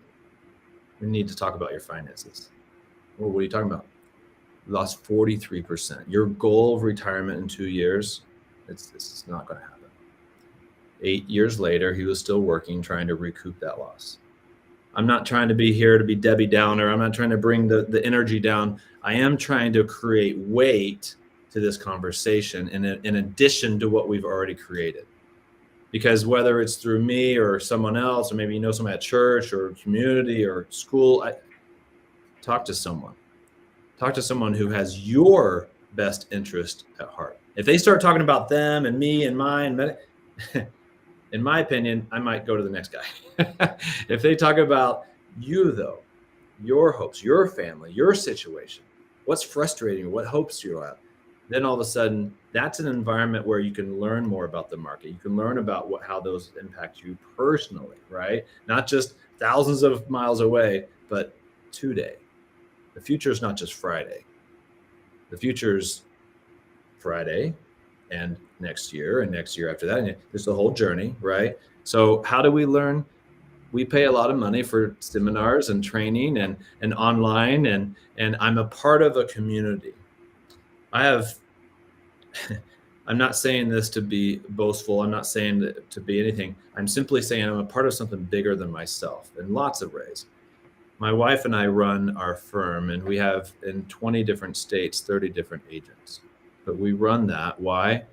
Speaker 4: We need to talk about your finances. Well, what are you talking about? You lost 43%. Your goal of retirement in 2 years, this is not going to happen. 8 years later, he was still working, trying to recoup that loss. I'm not trying to be here to be Debbie Downer. I'm not trying to bring the energy down. I am trying to create weight to this conversation in addition to what we've already created. Because whether it's through me or someone else, or maybe you know someone at church or community or school, talk to someone. Talk to someone who has your best interest at heart. If they start talking about them and me and mine, in my opinion, I might go to the next guy. If they talk about you, though, your hopes, your family, your situation, what's frustrating you, what hopes you have, then all of a sudden, that's an environment where you can learn more about the market. You can learn about how those impact you personally, right? Not just thousands of miles away, but today. The future is not just Friday. The future is Friday and next year after that. And there's the whole journey, right? So how do we learn? We pay a lot of money for seminars and training and online, and I'm a part of a community. I'm not saying this to be boastful. I'm not saying that to be anything. I'm simply saying I'm a part of something bigger than myself in lots of ways. My wife and I run our firm, and we have in 20 different states, 30 different agents. But we run that. Why?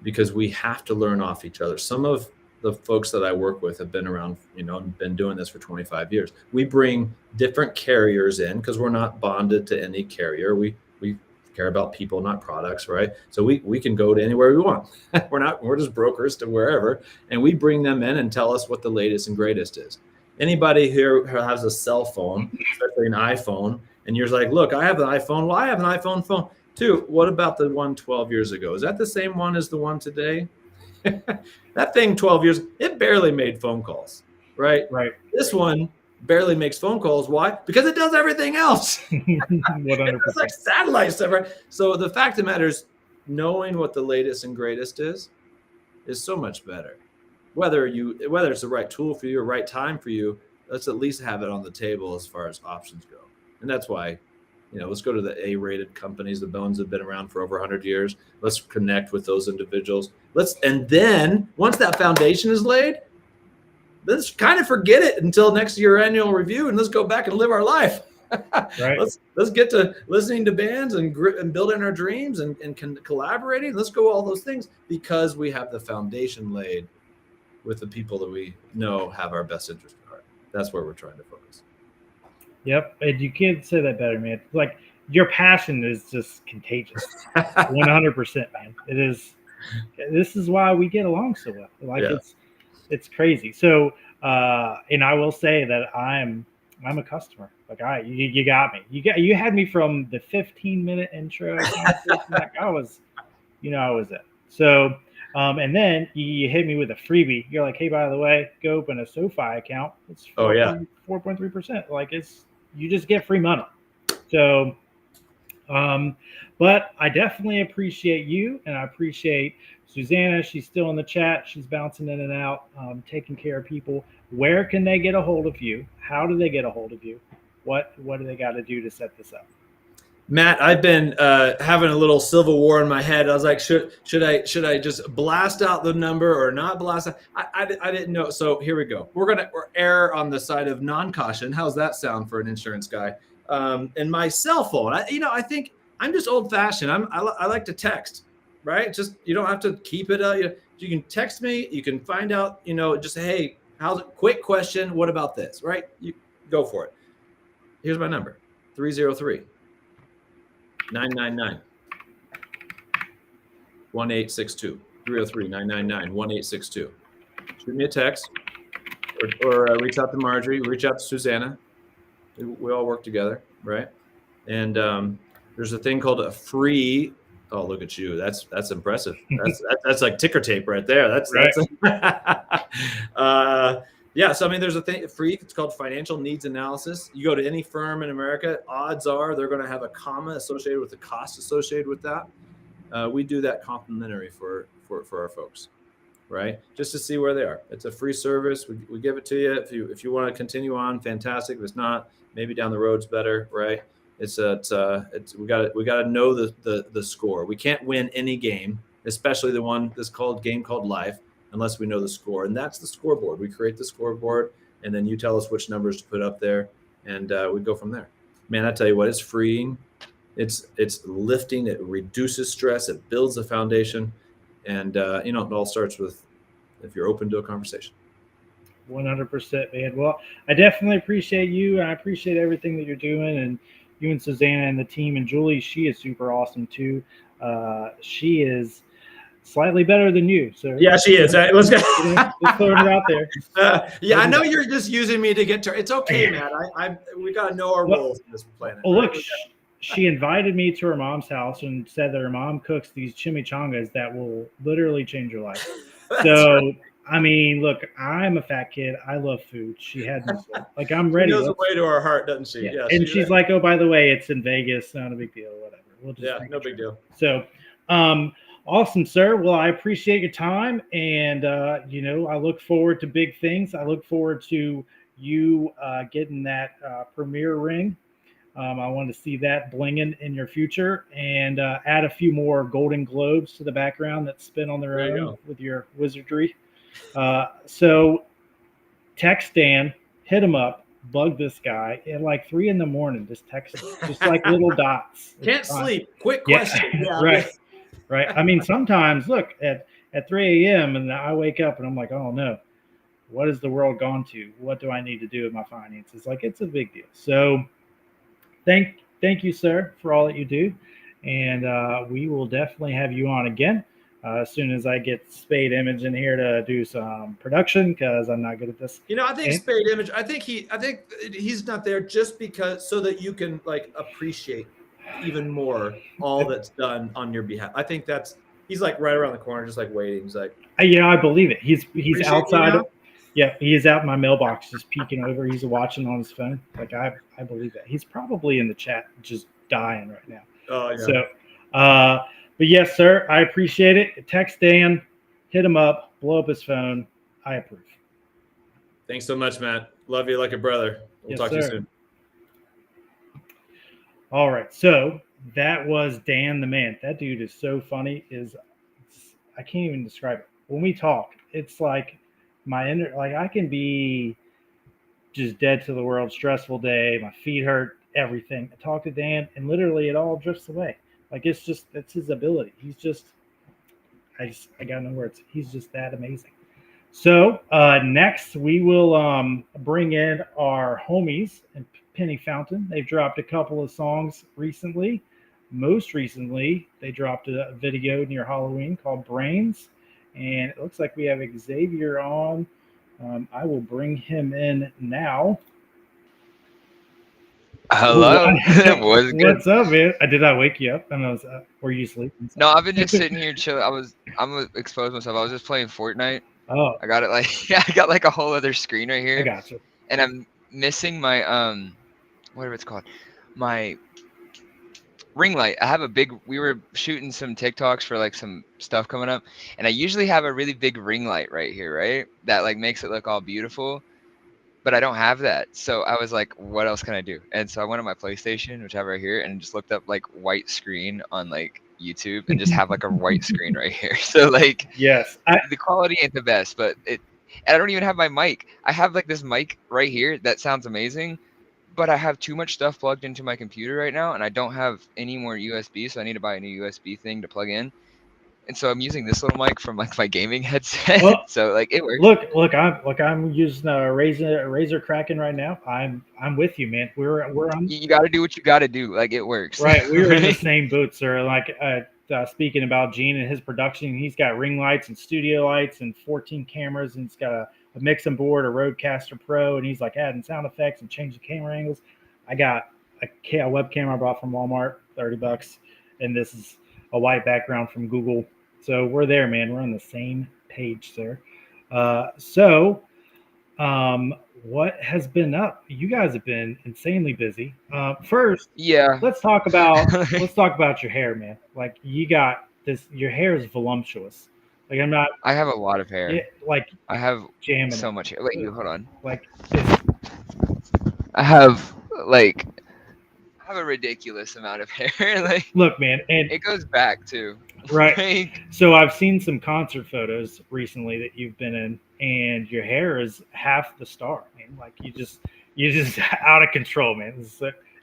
Speaker 4: Because we have to learn off each other. Some of the folks that I work with have been around, been doing this for 25 years. We bring different carriers in because we're not bonded to any carrier. We care about people, not products, right? So we can go to anywhere we want. We're just brokers to wherever, and we bring them in and tell us what the latest and greatest is. Anybody here who has a cell phone, especially an iPhone, and you're like, look, I have an iPhone. Well, I have an iPhone phone too. What about the one 12 years ago? Is that the same one as the one today? That thing 12 years, it barely made phone calls, right?
Speaker 1: Right.
Speaker 4: This one barely makes phone calls. Why? Because it does everything else.
Speaker 1: 100%.
Speaker 4: It's like satellite stuff, right? So the fact of the matter is, knowing what the latest and greatest is so much better. Whether it's the right tool for you or right time for you, let's at least have it on the table as far as options go. And that's why, let's go to the A-rated companies, the ones that have been around for over 100 years. Let's connect with those individuals. And then once that foundation is laid, let's kind of forget it until next year annual review, and let's go back and live our life.
Speaker 1: Right.
Speaker 4: Let's get to listening to bands and building our dreams and collaborating. Let's go all those things because we have the foundation laid with the people that we know have our best interest at heart. That's where we're trying to focus.
Speaker 1: Yep. And you can't say that better, man. Like, your passion is just contagious. 100%, man. It is. This is why we get along so well. Like,
Speaker 4: Yeah.
Speaker 1: it's crazy. So, and I will say that I'm a customer. Like, you got me. You had me from the 15-minute intro conversation. Like, I was it. So, and then you hit me with a freebie. You're like, hey, by the way, go open a SoFi account. It's 4.3%. Like, you just get free money. So, but I definitely appreciate you, and I appreciate Susanna. She's still in the chat. She's bouncing in and out, taking care of people. Where can they get a hold of you? How do they get a hold of you? What do they got to do to set this up?
Speaker 4: Matt, I've been having a little civil war in my head. I was like, should I just blast out the number or not blast out? I didn't know. So here we go. We're err on the side of non-caution. How's that sound for an insurance guy? And my cell phone. I think I'm just old-fashioned. I like to text, right? Just you don't have to keep it. You can text me. You can find out. Just say, hey, how's it? Quick question. What about this? Right? You go for it. Here's my number: 303. 999 1862 303 999 1862. Shoot me a text or reach out to Marjorie, reach out to Susanna. We all work together, right? And there's a thing called a free. Oh, look at you! That's impressive. That's like ticker tape right there. That's yeah. So there's a thing free. It's called financial needs analysis. You go to any firm in America, odds are they're going to have a comma associated with the cost associated with that. We do that complimentary for our folks. right? Just to see where they are. It's a free service. We give it to you. If you want to continue on, fantastic. If it's not, maybe down the road's better, right? It's we got to know the score. We can't win any game, especially the one that's called life, unless we know the score. And that's the scoreboard. We create the scoreboard, and then you tell us which numbers to put up there, and we go from there. Man, I tell you what, it's freeing. It's lifting. It reduces stress. It builds a foundation, and it all starts with if you're open to a conversation.
Speaker 1: 100%, man. Well, I definitely appreciate you, and I appreciate everything that you're doing, and you and Susanna and the team, and Julie. She is super awesome too. She is slightly better than you. So
Speaker 4: yeah, she is. Let's go.
Speaker 1: Just throwing it out there.
Speaker 4: Yeah, I know you're just using me to get to. It's okay, man. We gotta know our roles in this planet.
Speaker 1: Well, look, she invited me to her mom's house and said that her mom cooks these chimichangas that will literally change your life. So, right. I mean, look, I'm a fat kid. I love food. She had me sold. Like, I'm ready.
Speaker 4: She knows the way to her heart, doesn't she?
Speaker 1: Yeah. And she's like, oh, by the way, it's in Vegas. Not a big deal. Whatever. We'll just
Speaker 4: no big deal.
Speaker 1: So, awesome, sir. Well, I appreciate your time. And, I look forward to big things. I look forward to you getting that premier ring. I want to see that blinging in your future, and add a few more Golden Globes to the background that spin on their own with your wizardry. So text Dan, hit him up, bug this guy at like 3 a.m. Just text him, just like little dots.
Speaker 4: Can't sleep. Quick question.
Speaker 1: Yeah. Right. I mean, sometimes look at 3 a.m. and I wake up and I'm like, oh no, what has the world gone to? What do I need to do with my finances? Like, it's a big deal. So thank you, sir, for all that you do. And we will definitely have you on again as soon as I get Spade Image in here to do some production, because I'm not good at this.
Speaker 4: I think Spade Image, I think he's not there just because so that you can like appreciate even more all that's done on your behalf. I think he's like right around the corner, just like waiting. He's like,
Speaker 1: I believe it. He's outside. Yeah, he is out in my mailbox, just peeking over. He's watching on his phone. Like, I believe that. He's probably in the chat, just dying right now.
Speaker 4: Oh, yeah.
Speaker 1: So, but yes, sir, I appreciate it. Text Dan, hit him up, blow up his phone. I approve.
Speaker 4: Thanks so much, Matt. Love you like a brother. We'll talk to you soon.
Speaker 1: All right, so that was Dan the man. That dude is so funny. I can't even describe it. When we talk, it's like I can be just dead to the world, stressful day, my feet hurt, everything. I talk to Dan and literally it all drifts away. Like, it's his ability. He's just, I got no words. He's just that amazing. So next we will bring in our homies in Penny Fountain. They've dropped a couple of songs recently. Most recently, they dropped a video near Halloween called Brains. And it looks like we have Xavier on. I will bring him in now.
Speaker 5: Hello.
Speaker 1: What's up, man? Did I wake you up? Were you sleeping?
Speaker 5: No, I've been just sitting here chilling. I'm gonna expose myself. I was just playing Fortnite.
Speaker 1: Oh.
Speaker 5: I got it I got like a whole other screen right here.
Speaker 1: I got you.
Speaker 5: And I'm missing my whatever it's called. My ring light. We were shooting some TikToks for like some stuff coming up, and I usually have a really big ring light right here, right? That like makes it look all beautiful, but I don't have that. So I was like, what else can I do? And so I went on my PlayStation, which I have right here, and just looked up like white screen on like YouTube and just have like a white screen right here. So like,
Speaker 1: yes,
Speaker 5: the quality ain't the best, but I don't even have my mic. I have like this mic right here that sounds amazing, but I have too much stuff plugged into my computer right now, and I don't have any more USB, so I need to buy a new USB thing to plug in. And so I'm using this little mic from like my gaming headset. Well, so like it works.
Speaker 1: Look, I'm using a Razer Kraken right now. I'm with you, man. We're on.
Speaker 5: You got to do what you got to do. Like, it works.
Speaker 1: Right, we're in the same boat, sir. Like, speaking about Gene and his production, he's got ring lights and studio lights and 14 cameras, and he's got a mixing board, a Rodecaster Pro, and he's like adding sound effects and changing camera angles. I got a webcam I bought from Walmart, $30, and this is a white background from Google. So we're there, man. We're on the same page, sir. What has been up? You guys have been insanely busy. First, let's talk about your hair, man. Like, you got this. Your hair is voluptuous. Like I'm not
Speaker 5: I have a lot of hair.
Speaker 1: like
Speaker 5: I have
Speaker 1: jamming
Speaker 5: so
Speaker 1: it.
Speaker 5: much hair. Wait, you hold on.
Speaker 1: Like it's,
Speaker 5: I have like I have a ridiculous amount of hair. Like
Speaker 1: look, man, and
Speaker 5: it goes back too.
Speaker 1: right.
Speaker 5: Like
Speaker 1: So I've seen some concert photos recently that you've been in, and your hair is half the star, man. Like you just out of control, man.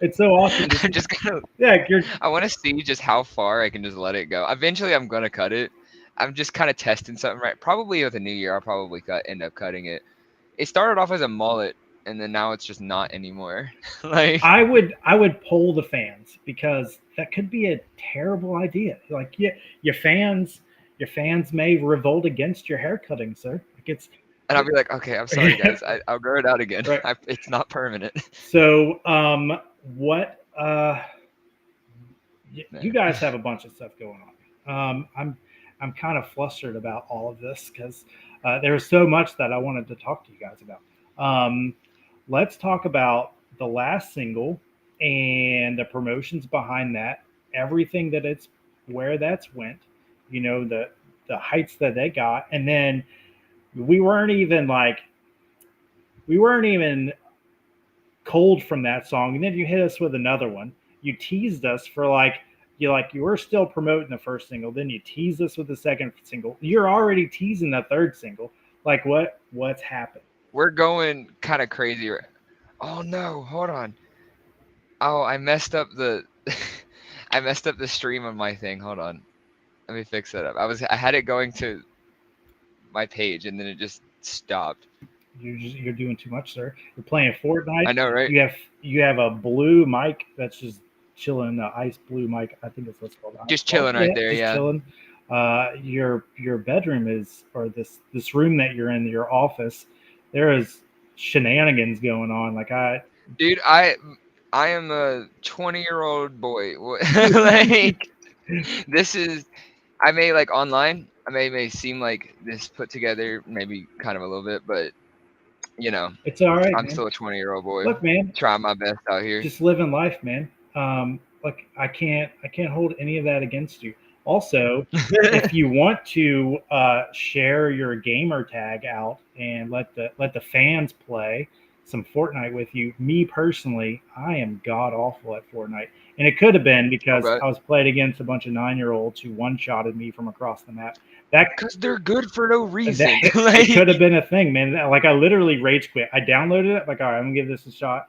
Speaker 1: It's so awesome to
Speaker 5: I'm
Speaker 1: see.
Speaker 5: just gonna.
Speaker 1: Yeah, you're
Speaker 5: I want to see just how far I can just let it go. Eventually, I'm gonna cut it. I'm just kind of testing something right. Probably with a new year, I'll probably end up cutting it. It started off as a mullet, and then now it's just not anymore. Like
Speaker 1: I would poll the fans because that could be a terrible idea. Like your fans your fans may revolt against your hair cutting, sir. Like it's
Speaker 5: and I'll be like, okay, I'm sorry, guys. I'll grow it out again.
Speaker 1: right.
Speaker 5: It's not permanent.
Speaker 1: So what you
Speaker 5: Man.
Speaker 1: guys have a bunch of stuff going on. I'm kind of flustered about all of this because there was so much that I wanted to talk to you guys about. Um, let's talk about the last single and the promotions behind that, everything that it's where that's went, the heights that they got, and then we weren't even like we weren't even cold from that song, and then you hit us with another one. You teased us for you were still promoting the first single, then you teased us with the second single. You're already teasing the third single. Like what's happened?
Speaker 5: We're going kind of crazy. Oh no, hold on. Oh, I messed up the I messed up the stream on my thing. Hold on. Let me fix that up. I had it going to my page and then it just stopped.
Speaker 1: You're doing too much, sir. You're playing
Speaker 5: I
Speaker 1: Fortnite.
Speaker 5: know, right?
Speaker 1: You have a blue mic that's just chilling, the ice blue mic. I think that's what's called.
Speaker 5: Just chilling right there,
Speaker 1: just
Speaker 5: yeah.
Speaker 1: chilling. Your bedroom is, or this room that you're in, your office. There is shenanigans going on.
Speaker 5: Dude, I am a 20-year-old boy. Like this is I may like online. I may seem like this put together, maybe kind of a little bit, but
Speaker 1: it's all right,
Speaker 5: I'm
Speaker 1: man.
Speaker 5: still a 20-year-old boy.
Speaker 1: Look, man,
Speaker 5: Trying my best out here.
Speaker 1: just living life, man. Like I can't hold any of that against you. Also, if you want to share your gamer tag out and let the fans play some Fortnite with you, me personally, I am god awful at Fortnite, and it could have been because
Speaker 5: Okay.
Speaker 1: I was playing against a bunch of 9-year-olds who one-shotted me from across the map. That
Speaker 5: Because they're good for no reason.
Speaker 1: it could have been a thing, man. Like I literally rage quit. I downloaded it, like, all right, I'm gonna give this a shot.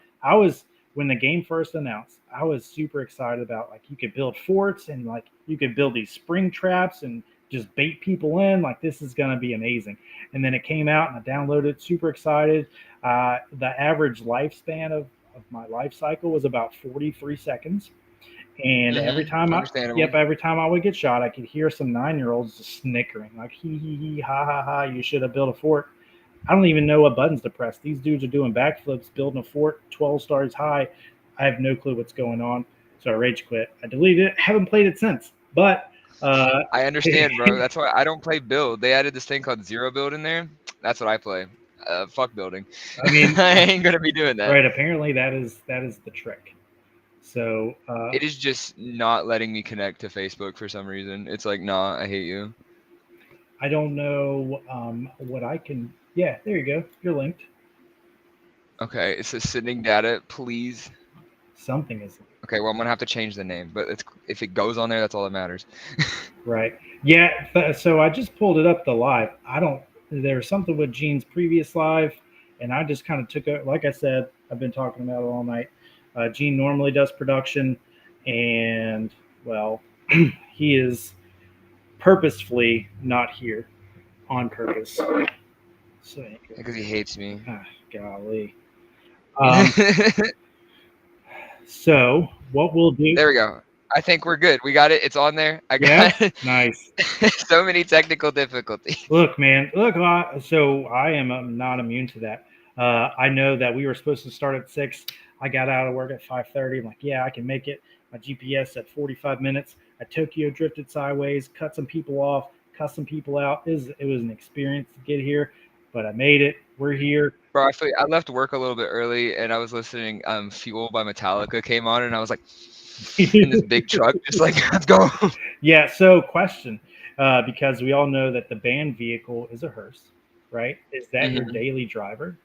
Speaker 1: When the game first announced, I was super excited about like you could build forts and like you could build these spring traps and just bait people in. Like this is gonna be amazing. And then it came out and I downloaded it, super excited. The average lifespan of my life cycle was about 43 seconds. And
Speaker 5: Understandable.
Speaker 1: every time I would get shot, I could hear some 9-year-olds just snickering, like hee hee hee, ha ha ha. You should have built a fort. I don't even know what buttons to press. These dudes are doing backflips, building a fort 12 stars high. I have no clue what's going on, so I rage quit. I deleted it. Haven't played it since. But
Speaker 5: I understand, bro. That's why I don't play build. They added this thing called zero build in there. That's what I play. Fuck building.
Speaker 1: I mean,
Speaker 5: I ain't gonna be doing that.
Speaker 1: right? Apparently, that is the trick. So
Speaker 5: It is just not letting me connect to Facebook for some reason. It's like, nah, I hate you.
Speaker 1: I don't know what I can. Yeah, there you go. You're linked.
Speaker 5: Okay, it says sending data, please.
Speaker 1: Something is
Speaker 5: Okay, well I'm gonna have to change the name, but if it goes on there, that's all that matters.
Speaker 1: right. Yeah. So I just pulled it up the live. I don't. There was something with Gene's previous live, and I just kind of took it. Like I said, I've been talking about it all night. Gene normally does production, and well, he is purposefully not here on purpose. So,
Speaker 5: Because he hates me.
Speaker 1: golly. Um, so what we'll do?
Speaker 5: There we go. I think we're good. We got it. It's on there. I
Speaker 1: Yeah,
Speaker 5: got it.
Speaker 1: nice.
Speaker 5: So many technical difficulties.
Speaker 1: Look, man. Look, so I am not immune to that. I know that we were supposed to start at 6. I got out of work at 5:30. I'm like, yeah, I can make it. My GPS at 45 minutes. I Tokyo drifted sideways, cut some people off, cut some people out. It was an experience to get here, but I made it. We're here.
Speaker 5: Bro, I left work a little bit early and I was listening Fuel by Metallica came on and I was like in this big truck, just like, let's go.
Speaker 1: Yeah. So question. because we all know that the band vehicle is a hearse, right? Is that your
Speaker 5: Mhm.
Speaker 1: daily driver?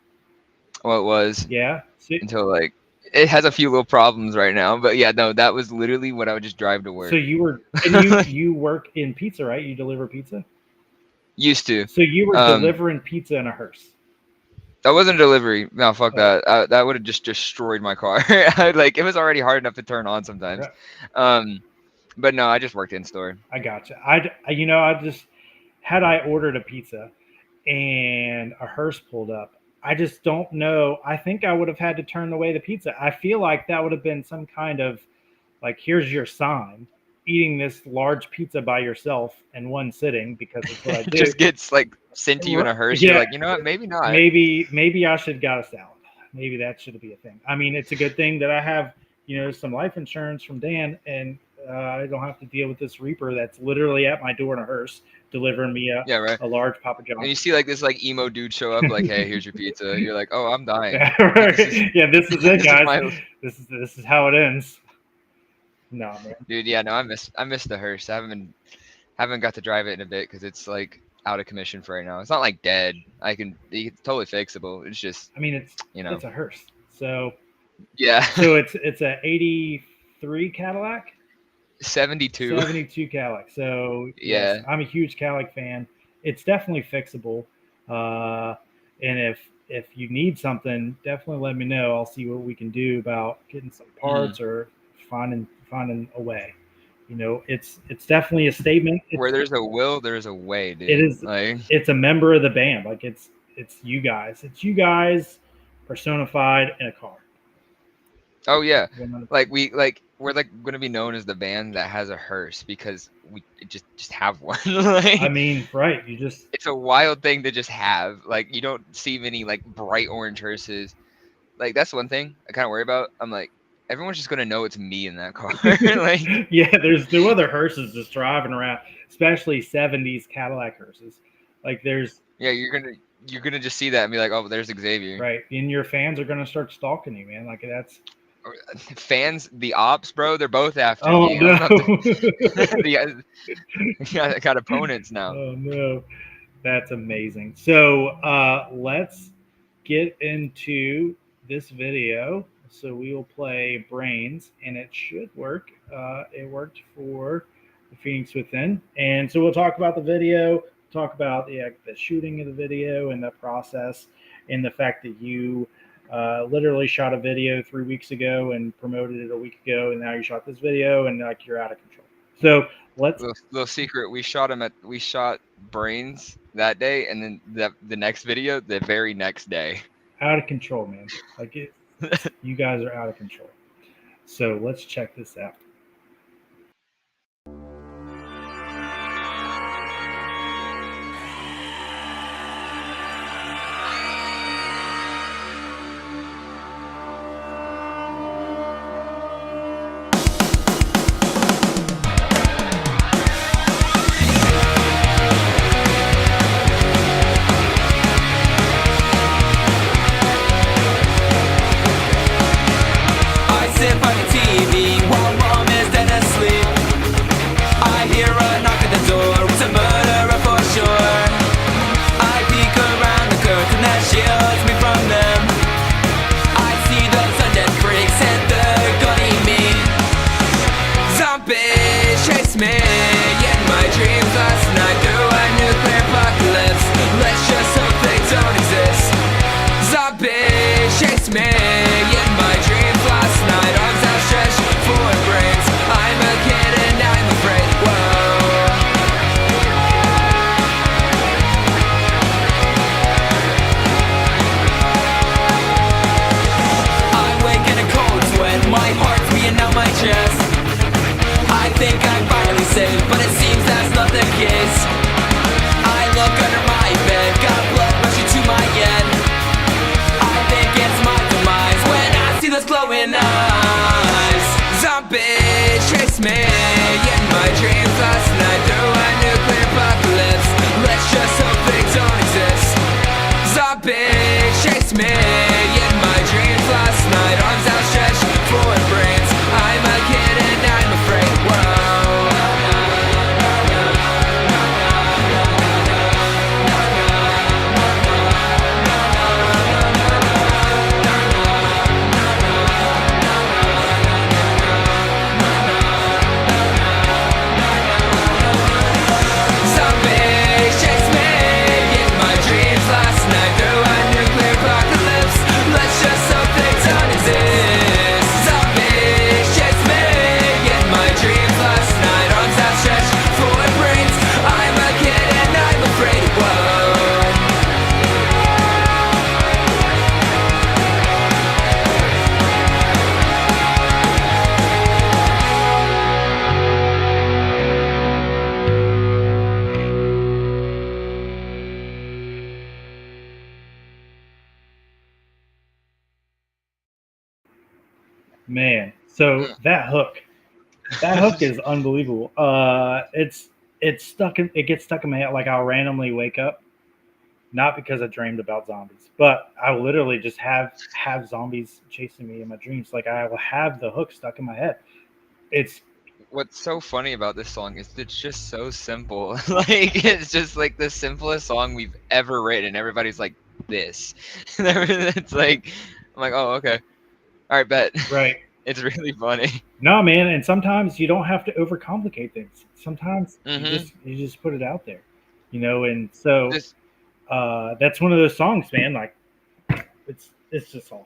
Speaker 5: Well, it was
Speaker 1: Yeah. So,
Speaker 5: until like it has a few little problems right now, but yeah, no, that was literally what I would just drive to
Speaker 1: so
Speaker 5: work.
Speaker 1: you were, and you work in pizza, right? You deliver pizza.
Speaker 5: Used to.
Speaker 1: So you were
Speaker 5: Um,
Speaker 1: delivering pizza in a hearse.
Speaker 5: that wasn't a delivery. No, fuck
Speaker 1: Oh,
Speaker 5: that. That would have just destroyed my car. Like it was already hard enough to turn on sometimes.
Speaker 1: right.
Speaker 5: But no, I just worked in store.
Speaker 1: I gotcha. I just had I ordered a pizza and a hearse pulled up. I just don't know. I think I would have had to turn away the pizza. I feel like that would have been some kind of like, here's your sign, eating this large pizza by yourself in one sitting because it's what I
Speaker 5: It
Speaker 1: do.
Speaker 5: just gets like sent to you in a hearse. You're
Speaker 1: Yeah,
Speaker 5: like, you know what? Maybe not.
Speaker 1: maybe I should have got a salad. Maybe that should be a thing. I mean, it's a good thing that I have, some life insurance from Dan, and I don't have to deal with this reaper that's literally at my door in a hearse delivering me
Speaker 5: Yeah, right.
Speaker 1: a large Papa
Speaker 5: And you
Speaker 1: John's.
Speaker 5: see like this like emo dude show up, like, hey, here's your pizza. You're like, oh, I'm dying.
Speaker 1: Right.
Speaker 5: This is
Speaker 1: Yeah, this is it,
Speaker 5: this is
Speaker 1: guys.
Speaker 5: my
Speaker 1: This is how it ends. No, man.
Speaker 5: dude. Yeah, no, I miss the hearse. I haven't got to drive it in a bit because it's like out of commission for right now. It's not like dead. It's totally fixable. It's just
Speaker 1: I mean, it's
Speaker 5: know.
Speaker 1: a hearse. So
Speaker 5: Yeah.
Speaker 1: so it's a 83 Cadillac.
Speaker 5: 72.
Speaker 1: 72 Cadillac. So yes,
Speaker 5: Yeah.
Speaker 1: I'm a huge Cadillac fan. It's definitely fixable. And if you need something, definitely let me know. I'll see what we can do about getting some parts or finding a way. It's definitely a statement.
Speaker 5: Where there's a will, there's a way, dude.
Speaker 1: It is.
Speaker 5: Like,
Speaker 1: It's a member of the band. Like it's you guys. It's you guys personified in a car.
Speaker 5: oh yeah.
Speaker 1: 100%.
Speaker 5: Like we're like gonna be known as the band that has a hearse because we just have one. Like,
Speaker 1: I mean, right? You just
Speaker 5: it's a wild thing to just have. Like you don't see many like bright orange hearses. Like that's one thing I kind of worry about. I'm like, everyone's just gonna know it's me in that car. Like,
Speaker 1: yeah, there's no other hearses just driving around, especially 70s Cadillac hearses. Like there's
Speaker 5: yeah, you're gonna just see that and be like, oh, there's Xavier.
Speaker 1: right, and your fans are gonna start stalking you, man. Like that's
Speaker 5: Fans, the ops, bro, they're both after
Speaker 1: oh
Speaker 5: me.
Speaker 1: no,
Speaker 5: got opponents now.
Speaker 1: oh no, that's amazing. So let's get into this video. So we will play Brains, and it should work. It worked for the Phoenix Within, and so we'll talk about the video, talk about the shooting of the video and the process, and the fact that you literally shot a video 3 weeks ago and promoted it a week ago, and now you shot this video, and like you're out of control. So let's
Speaker 5: Little secret: we shot Brains that day, and then the next video the very next day.
Speaker 1: out of control, man. Like you guys are out of control. So let's check this out.
Speaker 3: I sit by the TV while mom is dead asleep. I hear a knock at the door, it's a murderer for sure. I peek around the curtain that shields me from them. I see those undead freaks and they're gonna eat me. Zombies chase me in my dreams last night through a nuclear apocalypse. Let's just hope they don't exist. Zombies chase me in my dreams last night. Arms outstretched for brains. I'm a kid and I'm afraid. Whoa. I wake in a cold sweat, my heart's beating out my chest. I think I'm finally safe, but it seems that's not the case. I look under my bed, got blood rushing to my head. I think it's my demise when I see those glowing eyes. Zombies chase me in my dreams last night through a nuclear apocalypse. Let's just hope they don't exist. Zombies chase me in my dreams last night. Arms outstretched for brains. I'm a kid and I'm afraid. Whoa.
Speaker 1: Man, so that hook is unbelievable. It's stuck in, it gets stuck in my head. Like I'll randomly wake up, not because I dreamed about zombies, but I will literally just have zombies chasing me in my dreams. Like I will have the hook stuck in my head. It's
Speaker 5: What's so funny about this song is it's just so simple. Like it's just like the simplest song we've ever written. Everybody's like this. It's like I'm like, oh okay, all right, bet.
Speaker 1: right.
Speaker 5: It's really funny.
Speaker 1: No, man, and sometimes you don't have to overcomplicate things. Sometimes
Speaker 5: Hmm.
Speaker 1: you just put it out there, and so
Speaker 5: Just
Speaker 1: that's one of those songs, man. Like it's just awesome.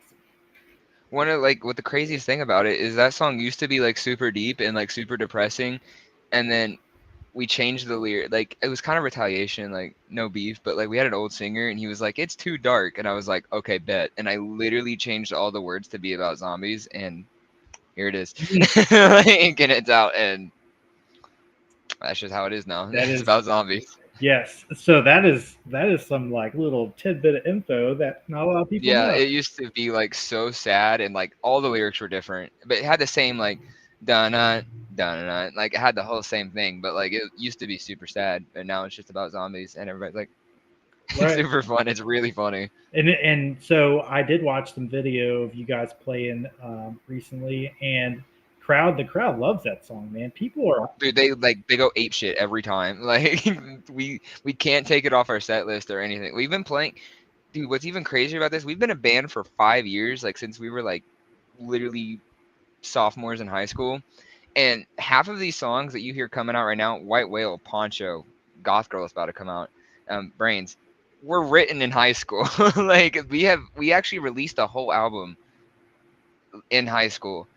Speaker 5: one of like what the craziest thing about it is that song used to be like super deep and like super depressing, and then we changed the lyric. Like it was kind of retaliation, like no beef, but like we had an old singer and he was like, "It's too dark," and I was like, "Okay, bet." And I literally changed all the words to be about zombies, and here it is. Like, and it's out, and that's just how it is now.
Speaker 1: That
Speaker 5: It's
Speaker 1: is
Speaker 5: about zombies.
Speaker 1: yes. So that is some like little tidbit of info that not a lot of people
Speaker 5: Yeah,
Speaker 1: know.
Speaker 5: it used to be like so sad, and like all the lyrics were different, but it had the same like dun dun dun, like it had the whole same thing, but like it used to be super sad, and now it's just about zombies, and everybody's like, it's
Speaker 1: Right.
Speaker 5: super fun. It's really funny.
Speaker 1: And so I did watch some video of you guys playing recently, and the crowd loves that song, man. People are
Speaker 5: Dude, they go ape shit every time. Like we can't take it off our set list or anything. We've been playing. Dude, what's even crazier about this? We've been a band for 5 years, like since we were like literally sophomores in high school. And half of these songs that you hear coming out right now, White Whale, Poncho, Goth Girl is about to come out, Brains, were written in high school. Like we actually released a whole album in high school,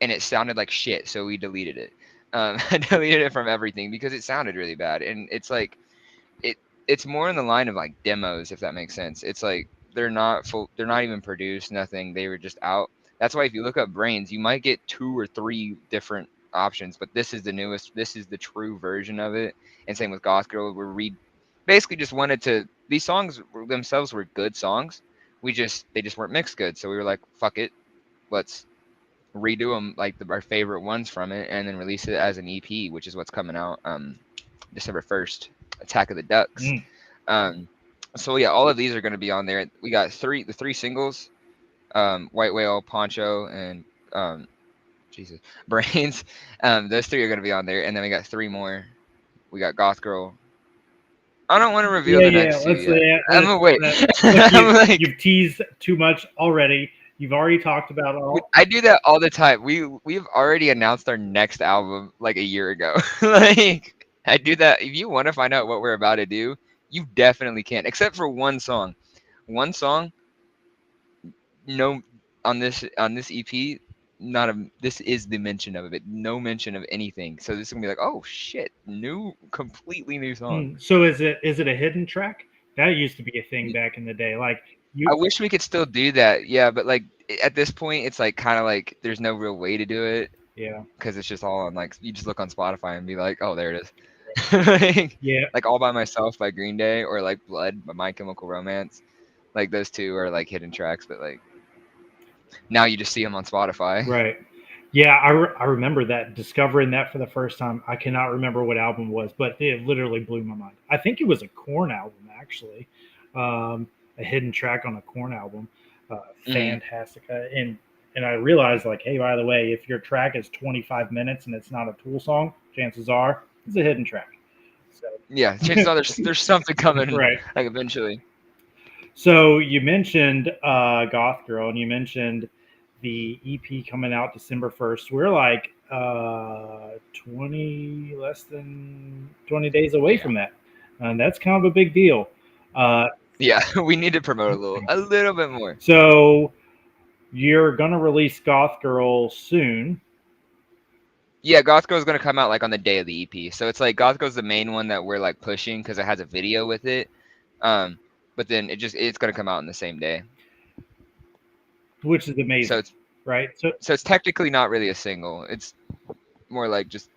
Speaker 5: and it sounded like shit, so we deleted it. I deleted it from everything because it sounded really bad, and it's like it it's more in the line of like demos, if that makes sense. It's like they're not full, they're not even produced, nothing. They were just out. That's why if you look up Brains, you might get 2 or 3 different options, but this is the newest. This is the true version of it. And same with Goth Girl, where we basically just wanted to. These songs themselves were good songs. They just weren't mixed good, so we were like, fuck it, let's redo them like our favorite ones from it, and then release it as an EP, which is what's coming out December 1st. Attack of the Ducks.
Speaker 1: mm,
Speaker 5: Um, so yeah, all of these are going to be on there. We got the 3 singles, White Whale, Poncho, and Jesus Brains. Those 3 are going to be on there, and then we got 3 more. We got Goth Girl. I don't want to reveal
Speaker 1: yeah,
Speaker 5: the
Speaker 1: yeah.
Speaker 5: next 2 yet. I'm
Speaker 1: Let's
Speaker 5: gonna wait.
Speaker 1: look,
Speaker 5: I'm like,
Speaker 1: you've teased too much already. You've already talked about all.
Speaker 5: I do that all the time. We've already announced our next album like a year ago. Like I do that. If you want to find out what we're about to do, you definitely can. Except for one song. One song. No, on this EP. Not a. This is the mention of it. No mention of anything. So this is gonna be like, oh shit, completely new song.
Speaker 1: So is it a hidden track? That used to be a thing back in the day. Like
Speaker 5: I
Speaker 1: you,
Speaker 5: wish we could still do that. Yeah, but like at this point, it's like kind of like there's no real way to do it
Speaker 1: yeah,
Speaker 5: because it's just all on like you just look on Spotify and be like, oh, there it is. like,
Speaker 1: yeah,
Speaker 5: like All by Myself by Green Day or like Blood by My Chemical Romance. Like those 2 are like hidden tracks, but like now you just see them on Spotify.
Speaker 1: right. Yeah, I remember that discovering that for the first time. I cannot remember what album it was, but it literally blew my mind. I think it was a Corn album actually, a hidden track on a Corn album.
Speaker 5: Mm,
Speaker 1: Fantastic, and I realized like, hey, by the way, if your track is 25 minutes and it's not a Tool song, chances are it's a hidden track. So
Speaker 5: yeah, chances are there's something coming
Speaker 1: right.
Speaker 5: like eventually.
Speaker 1: So you mentioned Goth Girl, and you mentioned the EP coming out December 1st. We're like 20, less than 20 days away
Speaker 5: Yeah,
Speaker 1: from that. And that's kind of a big deal. Uh,
Speaker 5: yeah, we need to promote a little bit more.
Speaker 1: so you're going to release Goth Girl soon.
Speaker 5: Yeah, Goth Girl's gonna come out like on the day of the EP. So it's like Goth Girl's the main one that we're like pushing because it has a video with it. Um, but then it's gonna come out on the same day.
Speaker 1: Which is
Speaker 5: So
Speaker 1: amazing,
Speaker 5: it's
Speaker 1: right?
Speaker 5: so it's technically not really a single. It's more like just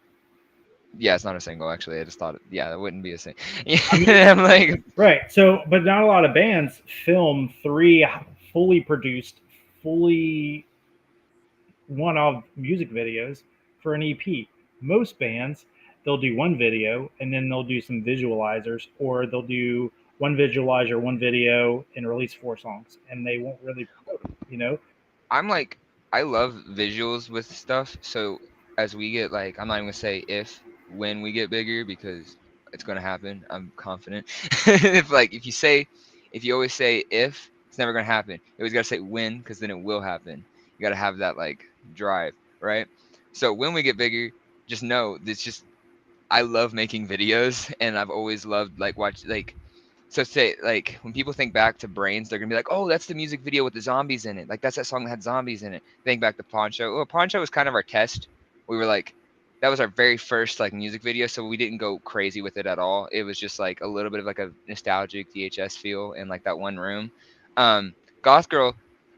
Speaker 5: yeah, it's not a single actually. I just thought yeah, that wouldn't be a single. Yeah, I'm like
Speaker 1: Right. So, but not a lot of bands film 3 fully produced, fully one-off music videos for an EP. Most bands, they'll do one video and then they'll do some visualizers, or they'll do one visualizer, one video, and release 4 songs, and they won't really promote them, you know?
Speaker 5: I'm like, I love visuals with stuff. So as we get like, I'm not even gonna say when we get bigger because it's gonna happen. I'm confident. If you always say if, it's never gonna happen. You always gotta say when because then it will happen. You gotta have that like drive, right? So when we get bigger, just know this. Just I love making videos, and I've always loved like watch like so say like when people think back to Brains, they're gonna be like, "Oh, that's the music video with the zombies in it. Like that's that song that had zombies in it." Think back to Poncho. Well, Poncho was kind of our test. We were like, that was our very first like music video, so we didn't go crazy with it at all. It was just like a little bit of like a nostalgic VHS feel in like that one room. Goth Girl,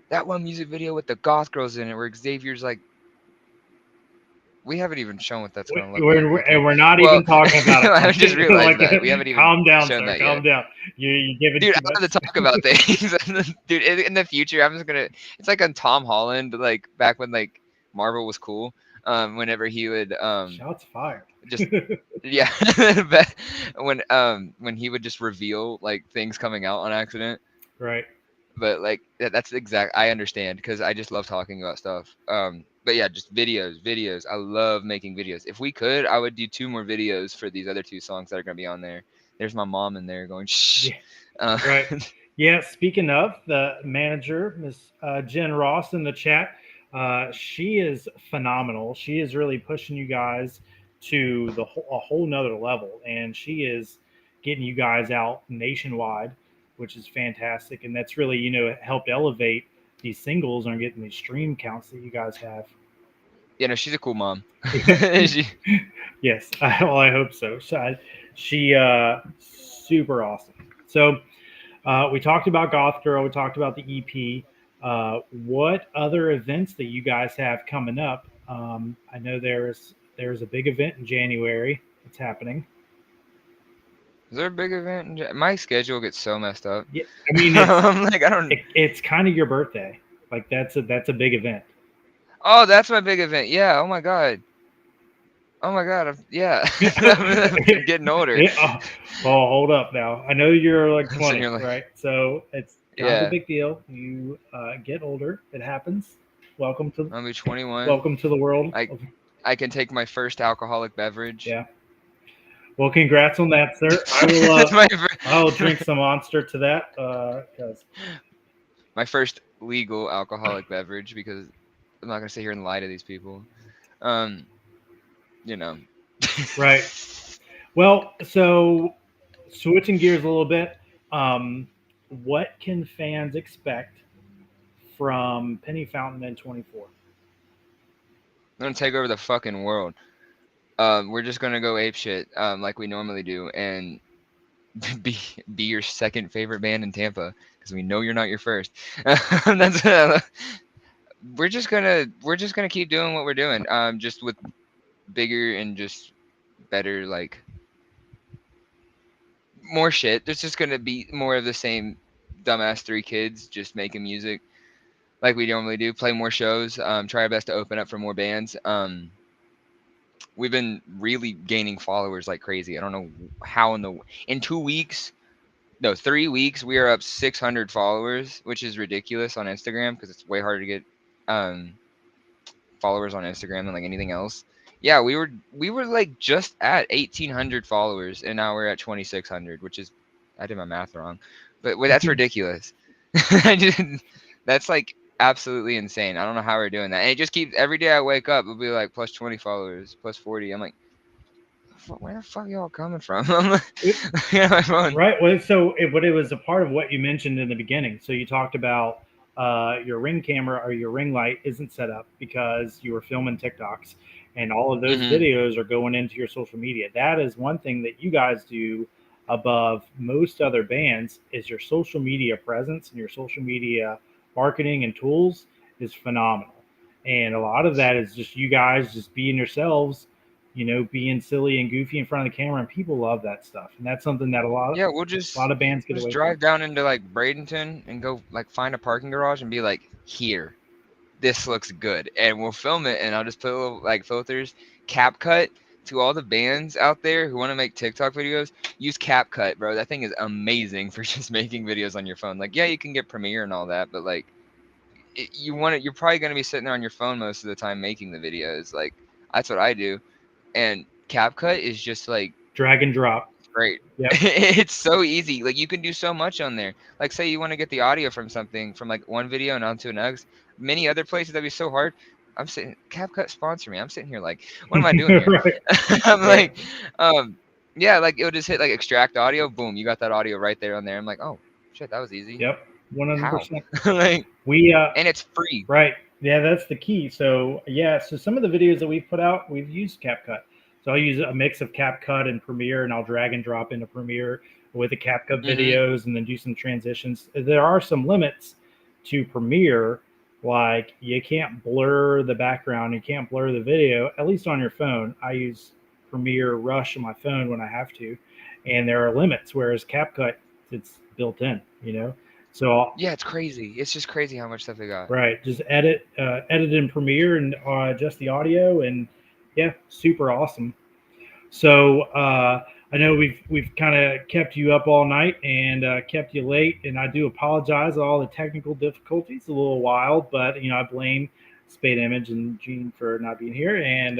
Speaker 5: that one music video with the Goth Girls in it, where Xavier's like, we haven't even shown what that's gonna look like. Okay.
Speaker 1: And we're not
Speaker 5: Well,
Speaker 1: even talking about
Speaker 5: I
Speaker 1: it.
Speaker 5: just realized
Speaker 1: Like,
Speaker 5: that we haven't even
Speaker 1: calm down,
Speaker 5: shown
Speaker 1: sir.
Speaker 5: that
Speaker 1: Calm
Speaker 5: yet.
Speaker 1: down. You give it
Speaker 5: Dude, I
Speaker 1: too
Speaker 5: love
Speaker 1: much.
Speaker 5: to talk about things. Dude, in the future, I'm just gonna. It's like on Tom Holland, like back when like Marvel was cool. Whenever he would
Speaker 1: Shots fired.
Speaker 5: just yeah, when he would just reveal like things coming out on accident.
Speaker 1: Right.
Speaker 5: But like that's exact. I understand because I just love talking about stuff. But yeah, just videos. I love making videos. If we could, I would do 2 more videos for these other 2 songs that are gonna be on there. There's my mom in there going shh.
Speaker 1: Yeah. Right. Yeah. Speaking of the manager, Miss Jen Ross in the chat, she is phenomenal. She is really pushing you guys to a whole nother level, and she is getting you guys out nationwide, which is fantastic. And that's really helped elevate these singles and getting these stream counts that you guys have.
Speaker 5: Yeah, no, she's a cool mom.
Speaker 1: Yes, well, I hope so. She super awesome. So we talked about Goth Girl. We talked about the EP. What other events that you guys have coming up? I know there's a big event in January that's happening.
Speaker 5: Is there a big event? My schedule gets so messed up.
Speaker 1: Yeah, I mean,
Speaker 5: I'm like, I don't.
Speaker 1: It's kind of your birthday. Like that's a big event.
Speaker 5: Oh, that's my big event. Yeah. Oh my god. Oh my god. Yeah. I'm getting older.
Speaker 1: Yeah. Oh, hold up now. I know you're like
Speaker 5: I'm
Speaker 1: 20,
Speaker 5: sitting here like-
Speaker 1: right? So it's kind of
Speaker 5: Yeah.
Speaker 1: a big deal. You get older. It happens. Welcome to
Speaker 5: I'll be 21.
Speaker 1: welcome to the world.
Speaker 5: I can take my first alcoholic beverage.
Speaker 1: Yeah. Well, congrats on that, sir. I'll drink some Monster to that because
Speaker 5: my first legal alcoholic beverage because I'm not gonna sit here and lie to these people. You know.
Speaker 1: Right. Well, so switching gears a little bit, what can fans expect from Penny Fountain in 24?
Speaker 5: I'm gonna take over the fucking world. We're just gonna go ape shit, like we normally do, and be your second favorite band in Tampa because we know you're not your first. We're just gonna keep doing what we're doing, just with bigger and just better, like more shit. There's just gonna be more of the same dumbass 3 kids just making music like we normally do. Play more shows. Try our best to open up for more bands. We've been really gaining followers like crazy. I don't know how in 2 weeks, no, 3 weeks, we are up 600 followers, which is ridiculous on Instagram because it's way harder to get followers on Instagram than like anything else. Yeah, we were like just at 1,800 followers, and now we're at 2,600, which is, I did my math wrong, but that's ridiculous. That's like absolutely insane. I don't know how we're doing that. And it just keeps, every day I wake up, it'll be like plus 20 followers, plus 40. I'm like, where the fuck y'all coming from? I'm looking at my phone.
Speaker 1: Right. Well, but it was a part of what you mentioned in the beginning. So you talked about your Ring camera or your ring light isn't set up because you were filming TikToks, and all of those videos are going into your social media. That is one thing that you guys do above most other bands is your social media presence, and your social media marketing and tools is phenomenal. And a lot of that is just you guys just being yourselves, being silly and goofy in front of the camera, and people love that stuff. And that's something that a lot of bands get away
Speaker 5: drive
Speaker 1: from.
Speaker 5: down into like Bradenton and go like find a parking garage and be like, here. this looks good, and we'll film it, and I'll just put little like filters, CapCut. To all the bands out there who want to make TikTok videos, use CapCut, bro. That thing is amazing for just making videos on your phone. Like, yeah, you can get Premiere and all that, but like, you want it. You're probably gonna be sitting there on your phone most of the time making the videos. Like, that's what I do, and CapCut is just like
Speaker 1: Drag and drop.
Speaker 5: great.
Speaker 1: Yep.
Speaker 5: It's so easy. Like, you can do so much on there. Like, say you want to get the audio from something from like one video and onto the next. Many other places that'd be so hard. I'm sitting CapCut sponsor me. I'm sitting here like, what am I doing here?
Speaker 1: Right.
Speaker 5: I'm
Speaker 1: Right.
Speaker 5: like, yeah, like it'll just hit like extract audio. Boom, you got that audio right there on there. I'm like, oh shit, that was easy.
Speaker 1: Yep.
Speaker 5: How?
Speaker 1: 100%.
Speaker 5: Like,
Speaker 1: We
Speaker 5: and it's free.
Speaker 1: Right. Yeah, that's the key. So yeah, so some of the videos that we've put out, we've used CapCut. So I'll use a mix of CapCut and Premiere, and I'll drag and drop into Premiere with the CapCut videos, and then do some transitions. There are some limits to Premiere, like you can't blur the background, you can't blur the video, at least on your phone. I use Premiere Rush on my phone when I have to, and there are limits. Whereas CapCut, it's built in, you know. So
Speaker 5: Yeah, it's crazy. It's just crazy how much stuff they got.
Speaker 1: right, just edit in Premiere and adjust the audio, and yeah, super awesome. So I know we've kind of kept you up all night and kept you late, and I do apologize all the technical difficulties. A little wild, but I blame Spade Image and Gene for not being here, and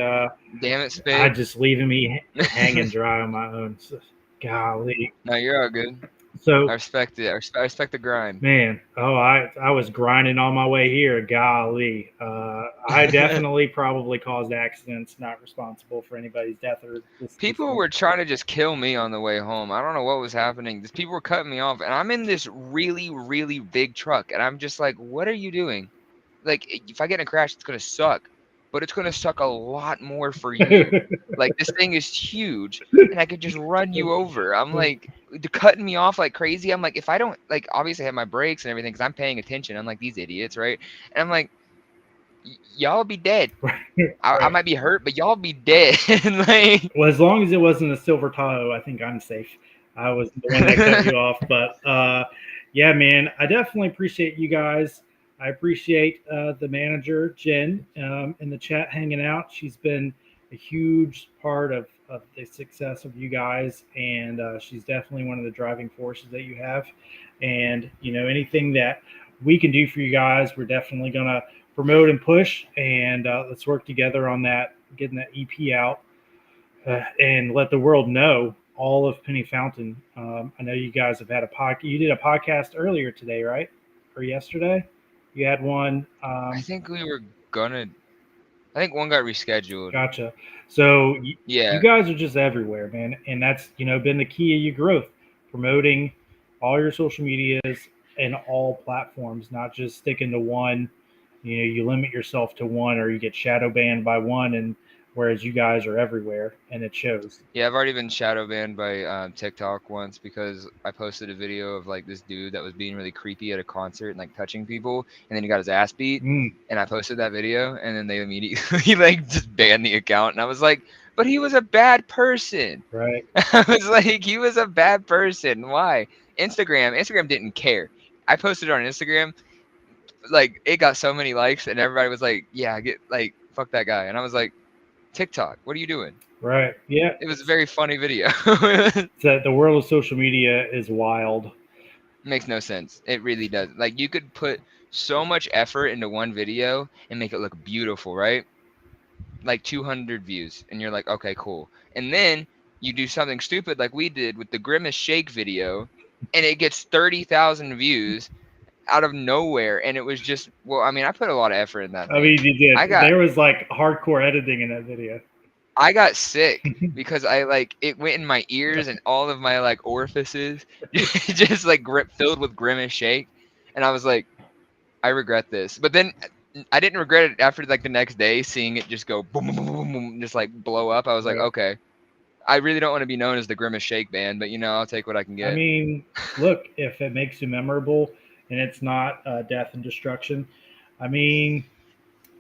Speaker 5: Damn it,
Speaker 1: I
Speaker 5: Spade.
Speaker 1: just leaving me hanging dry on my own. So, golly.
Speaker 5: No, you're all good.
Speaker 1: So
Speaker 5: I respect it. I respect the grind.
Speaker 1: man, I was grinding on my way here. Golly, I definitely probably caused accidents. Not responsible for anybody's death or
Speaker 5: People were trying to just kill me on the way home. I don't know what was happening. These people were cutting me off, and I'm in this really, really big truck, and I'm just like, what are you doing? Like, if I get in a crash, it's gonna suck, but it's gonna suck a lot more for you. Like, this thing is huge, and I could just run you over. I'm like, they're cutting me off like crazy. I'm like, if I don't, like, obviously I have my brakes and everything because I'm paying attention, unlike these idiots, right? And I'm like, y'all be dead. I might be hurt, but y'all be dead. Like,
Speaker 1: Well, as long as it wasn't a silver Tahoe, I think I'm safe. I was the one that cut you off, but yeah, man, I definitely appreciate you guys. I appreciate the manager, Jen, in the chat hanging out. She's been a huge part of the success of you guys, and she's definitely one of the driving forces that you have. And, anything that we can do for you guys, we're definitely going to promote and push, and let's work together on that, getting that EP out, and let the world know all of Penny Fountain. I know you guys have had a podcast. You did a podcast earlier today, right? Or yesterday? You had one.
Speaker 5: I think we were gonna. I think one got rescheduled.
Speaker 1: Gotcha. So
Speaker 5: Yeah.
Speaker 1: you guys are just everywhere, man, and that's been the key of your growth, promoting all your social medias and all platforms, not just sticking to one. You limit yourself to one, or you get shadow banned by one, and whereas you guys are everywhere, and it shows.
Speaker 5: Yeah, I've already been shadow banned by TikTok once because I posted a video of like this dude that was being really creepy at a concert and like touching people, and then he got his ass beat. And I posted that video, and then they immediately like just banned the account, and I was like, but he was a bad person.
Speaker 1: Right.
Speaker 5: I was like, he was a bad person. Why? Instagram didn't care. I posted it on Instagram, like it got so many likes, and everybody was like, yeah, get like fuck that guy, and I was like, TikTok, what are you doing?
Speaker 1: Right. Yeah.
Speaker 5: It was a very funny video.
Speaker 1: That the world of social media is wild.
Speaker 5: Makes no sense. It really does. Like, you could put so much effort into one video and make it look beautiful, right? Like 200 views, and you're like, okay, cool. And then you do something stupid like we did with the Grimace Shake video, and it gets 30,000 views out of nowhere, and it was just, well, I mean, I put a lot of effort in that thing.
Speaker 1: I mean, you did.
Speaker 5: I got-
Speaker 1: There was like hardcore editing in that video.
Speaker 5: I got sick because it went in my ears and all of my like orifices just like filled with Grimace Shake, and I was like, I regret this. But then I didn't regret it after like the next day, seeing it just go boom, boom, boom, boom, just like blow up. I was like,
Speaker 1: Yeah.
Speaker 5: okay, I really don't want to be known as the Grimace Shake band, but I'll take what I can get.
Speaker 1: I mean, look, if it makes you memorable and it's not death and destruction, I mean,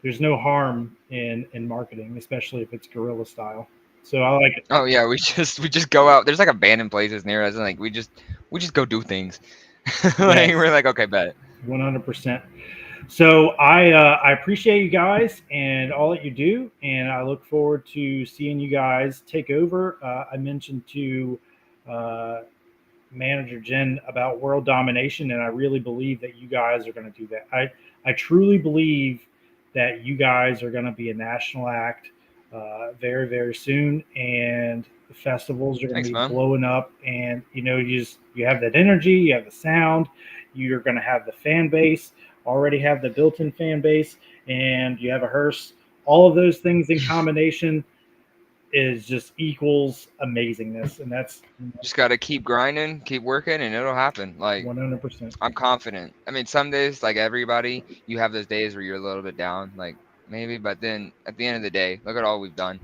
Speaker 1: there's no harm in marketing, especially if it's guerrilla style. So I like it.
Speaker 5: Oh yeah, we just go out. There's like abandoned places near us, and like we just go do things. Like,
Speaker 1: Yes.
Speaker 5: we're like, okay, bet.
Speaker 1: 100%. So I appreciate you guys and all that you do, and I look forward to seeing you guys take over. I mentioned to uh, manager Jen about world domination, and I really believe that you guys are going to do that. I truly believe that you guys are going to be a national act very very soon, and the festivals are going to
Speaker 5: Thanks,
Speaker 1: be
Speaker 5: man.
Speaker 1: blowing up. And you have that energy, you have the sound, you're going to have the fan base, already have the built-in fan base, and you have a hearse. All of those things in combination is just equals amazingness, and that's
Speaker 5: Just gotta keep grinding, keep working, and it'll happen. Like
Speaker 1: 100%.
Speaker 5: I'm confident. I mean, some days, like everybody, you have those days where you're a little bit down, like maybe, but then at the end of the day, look at all we've done.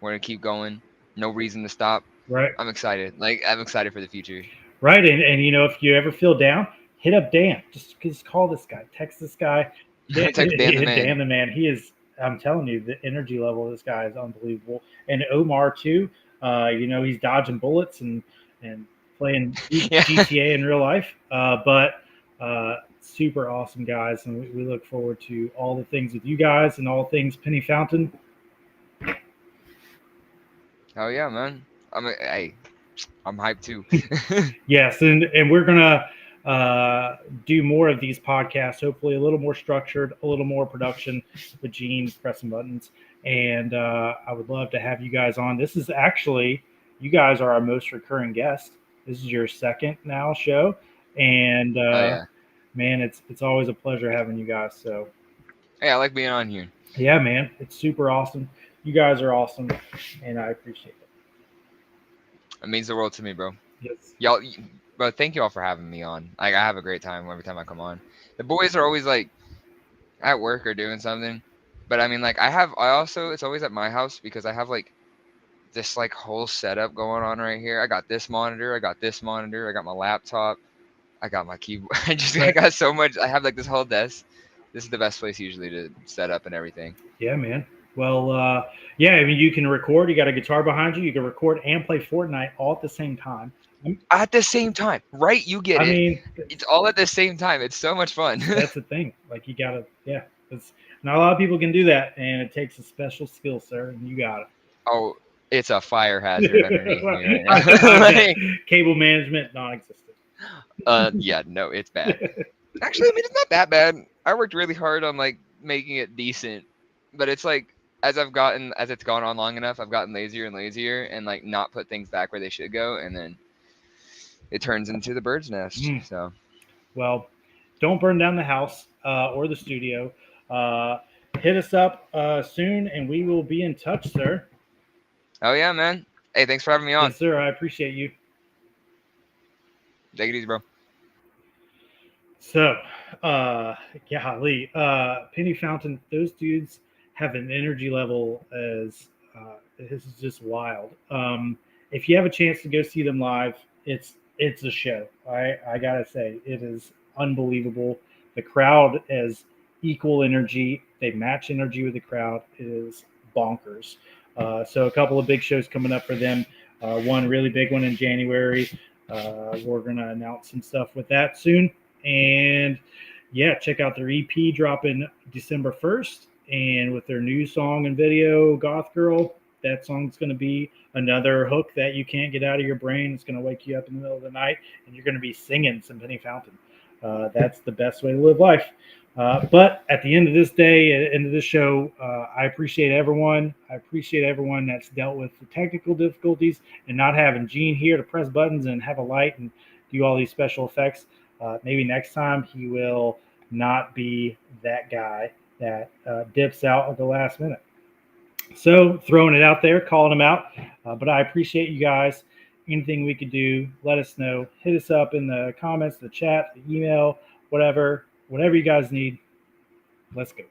Speaker 5: We're gonna keep going. No reason to stop.
Speaker 1: Right.
Speaker 5: I'm excited. Like I'm excited for the future.
Speaker 1: Right. And if you ever feel down, hit up Dan. Just call this guy, text this guy.
Speaker 5: Text Dan the
Speaker 1: Dan
Speaker 5: man.
Speaker 1: the man. He is, I'm telling you, the energy level of this guy is unbelievable. And Omar, too. He's dodging bullets and playing
Speaker 5: Yeah.
Speaker 1: GTA in real life. But super awesome guys. And we look forward to all the things with you guys and all things Penny Fountain.
Speaker 5: Oh yeah, man. Hey, I'm hyped too.
Speaker 1: Yes, and we're gonna do more of these podcasts. Hopefully, a little more structured, a little more production with Gene pressing buttons. And I would love to have you guys on. This is actually, you guys are our most recurring guest. This is your second now show, and
Speaker 5: Oh yeah.
Speaker 1: man, it's always a pleasure having you guys. So
Speaker 5: Hey, I like being on here.
Speaker 1: yeah, man, it's super awesome. You guys are awesome, and I appreciate it.
Speaker 5: It means the world to me, bro.
Speaker 1: Yes.
Speaker 5: Bro, thank you all for having me on. Like I have a great time every time I come on. The boys are always like at work or doing something. But I mean, like I also, it's always at my house because I have like this like whole setup going on right here. I got this monitor, I got this monitor, I got my laptop, I got my keyboard. I
Speaker 1: Right.
Speaker 5: got so much. I have like this whole desk. This is the best place usually to set up and everything.
Speaker 1: Yeah, man. Well, yeah, I mean, you can record. You got a guitar behind you. You can record and play Fortnite all at the same time.
Speaker 5: At the same time, right? You get
Speaker 1: I
Speaker 5: it.
Speaker 1: mean,
Speaker 5: It's all at the same time. It's so much fun.
Speaker 1: that's the thing. Like, you got to, yeah. It's, not a lot of people can do that, and it takes a special skill, sir, and you got
Speaker 5: Oh, it's a fire hazard underneath me right
Speaker 1: I
Speaker 5: now.
Speaker 1: bet.
Speaker 5: Like,
Speaker 1: Cable management, non-existent.
Speaker 5: yeah, no, it's bad. Actually, I mean, it's not that bad. I worked really hard on like making it decent, but it's like as it's gone on long enough, I've gotten lazier and lazier and like not put things back where they should go, and then it turns into the bird's nest.
Speaker 1: Mm.
Speaker 5: So,
Speaker 1: Well, don't burn down the house or the studio. Uh, hit us up soon, and we will be in touch, sir.
Speaker 5: oh yeah, man. Hey, thanks for having me on.
Speaker 1: Yes, sir. I appreciate you.
Speaker 5: Take it easy, bro.
Speaker 1: So, golly, Penny Fountain, those dudes have an energy level as this is just wild. If you have a chance to go see them live, it's a show. I gotta say, it is unbelievable. The crowd has equal energy. They match energy with the crowd. It is bonkers. So a couple of big shows coming up for them. One really big one in January. We're gonna announce some stuff with that soon. And yeah, check out their EP dropping December 1st. And with their new song and video, Goth Girl, that song's going to be another hook that you can't get out of your brain. It's going to wake you up in the middle of the night, and you're going to be singing some Penny Fountain. That's the best way to live life. But at the end of this day, at the end of this show, I appreciate everyone. I appreciate everyone that's dealt with the technical difficulties and not having Gene here to press buttons and have a light and do all these special effects. Maybe next time he will not be that guy that dips out at the last minute. So throwing it out there, calling him out. But I appreciate you guys. Anything we could do, let us know. Hit us up in the comments, the chat, the email, whatever you guys need. Let's go.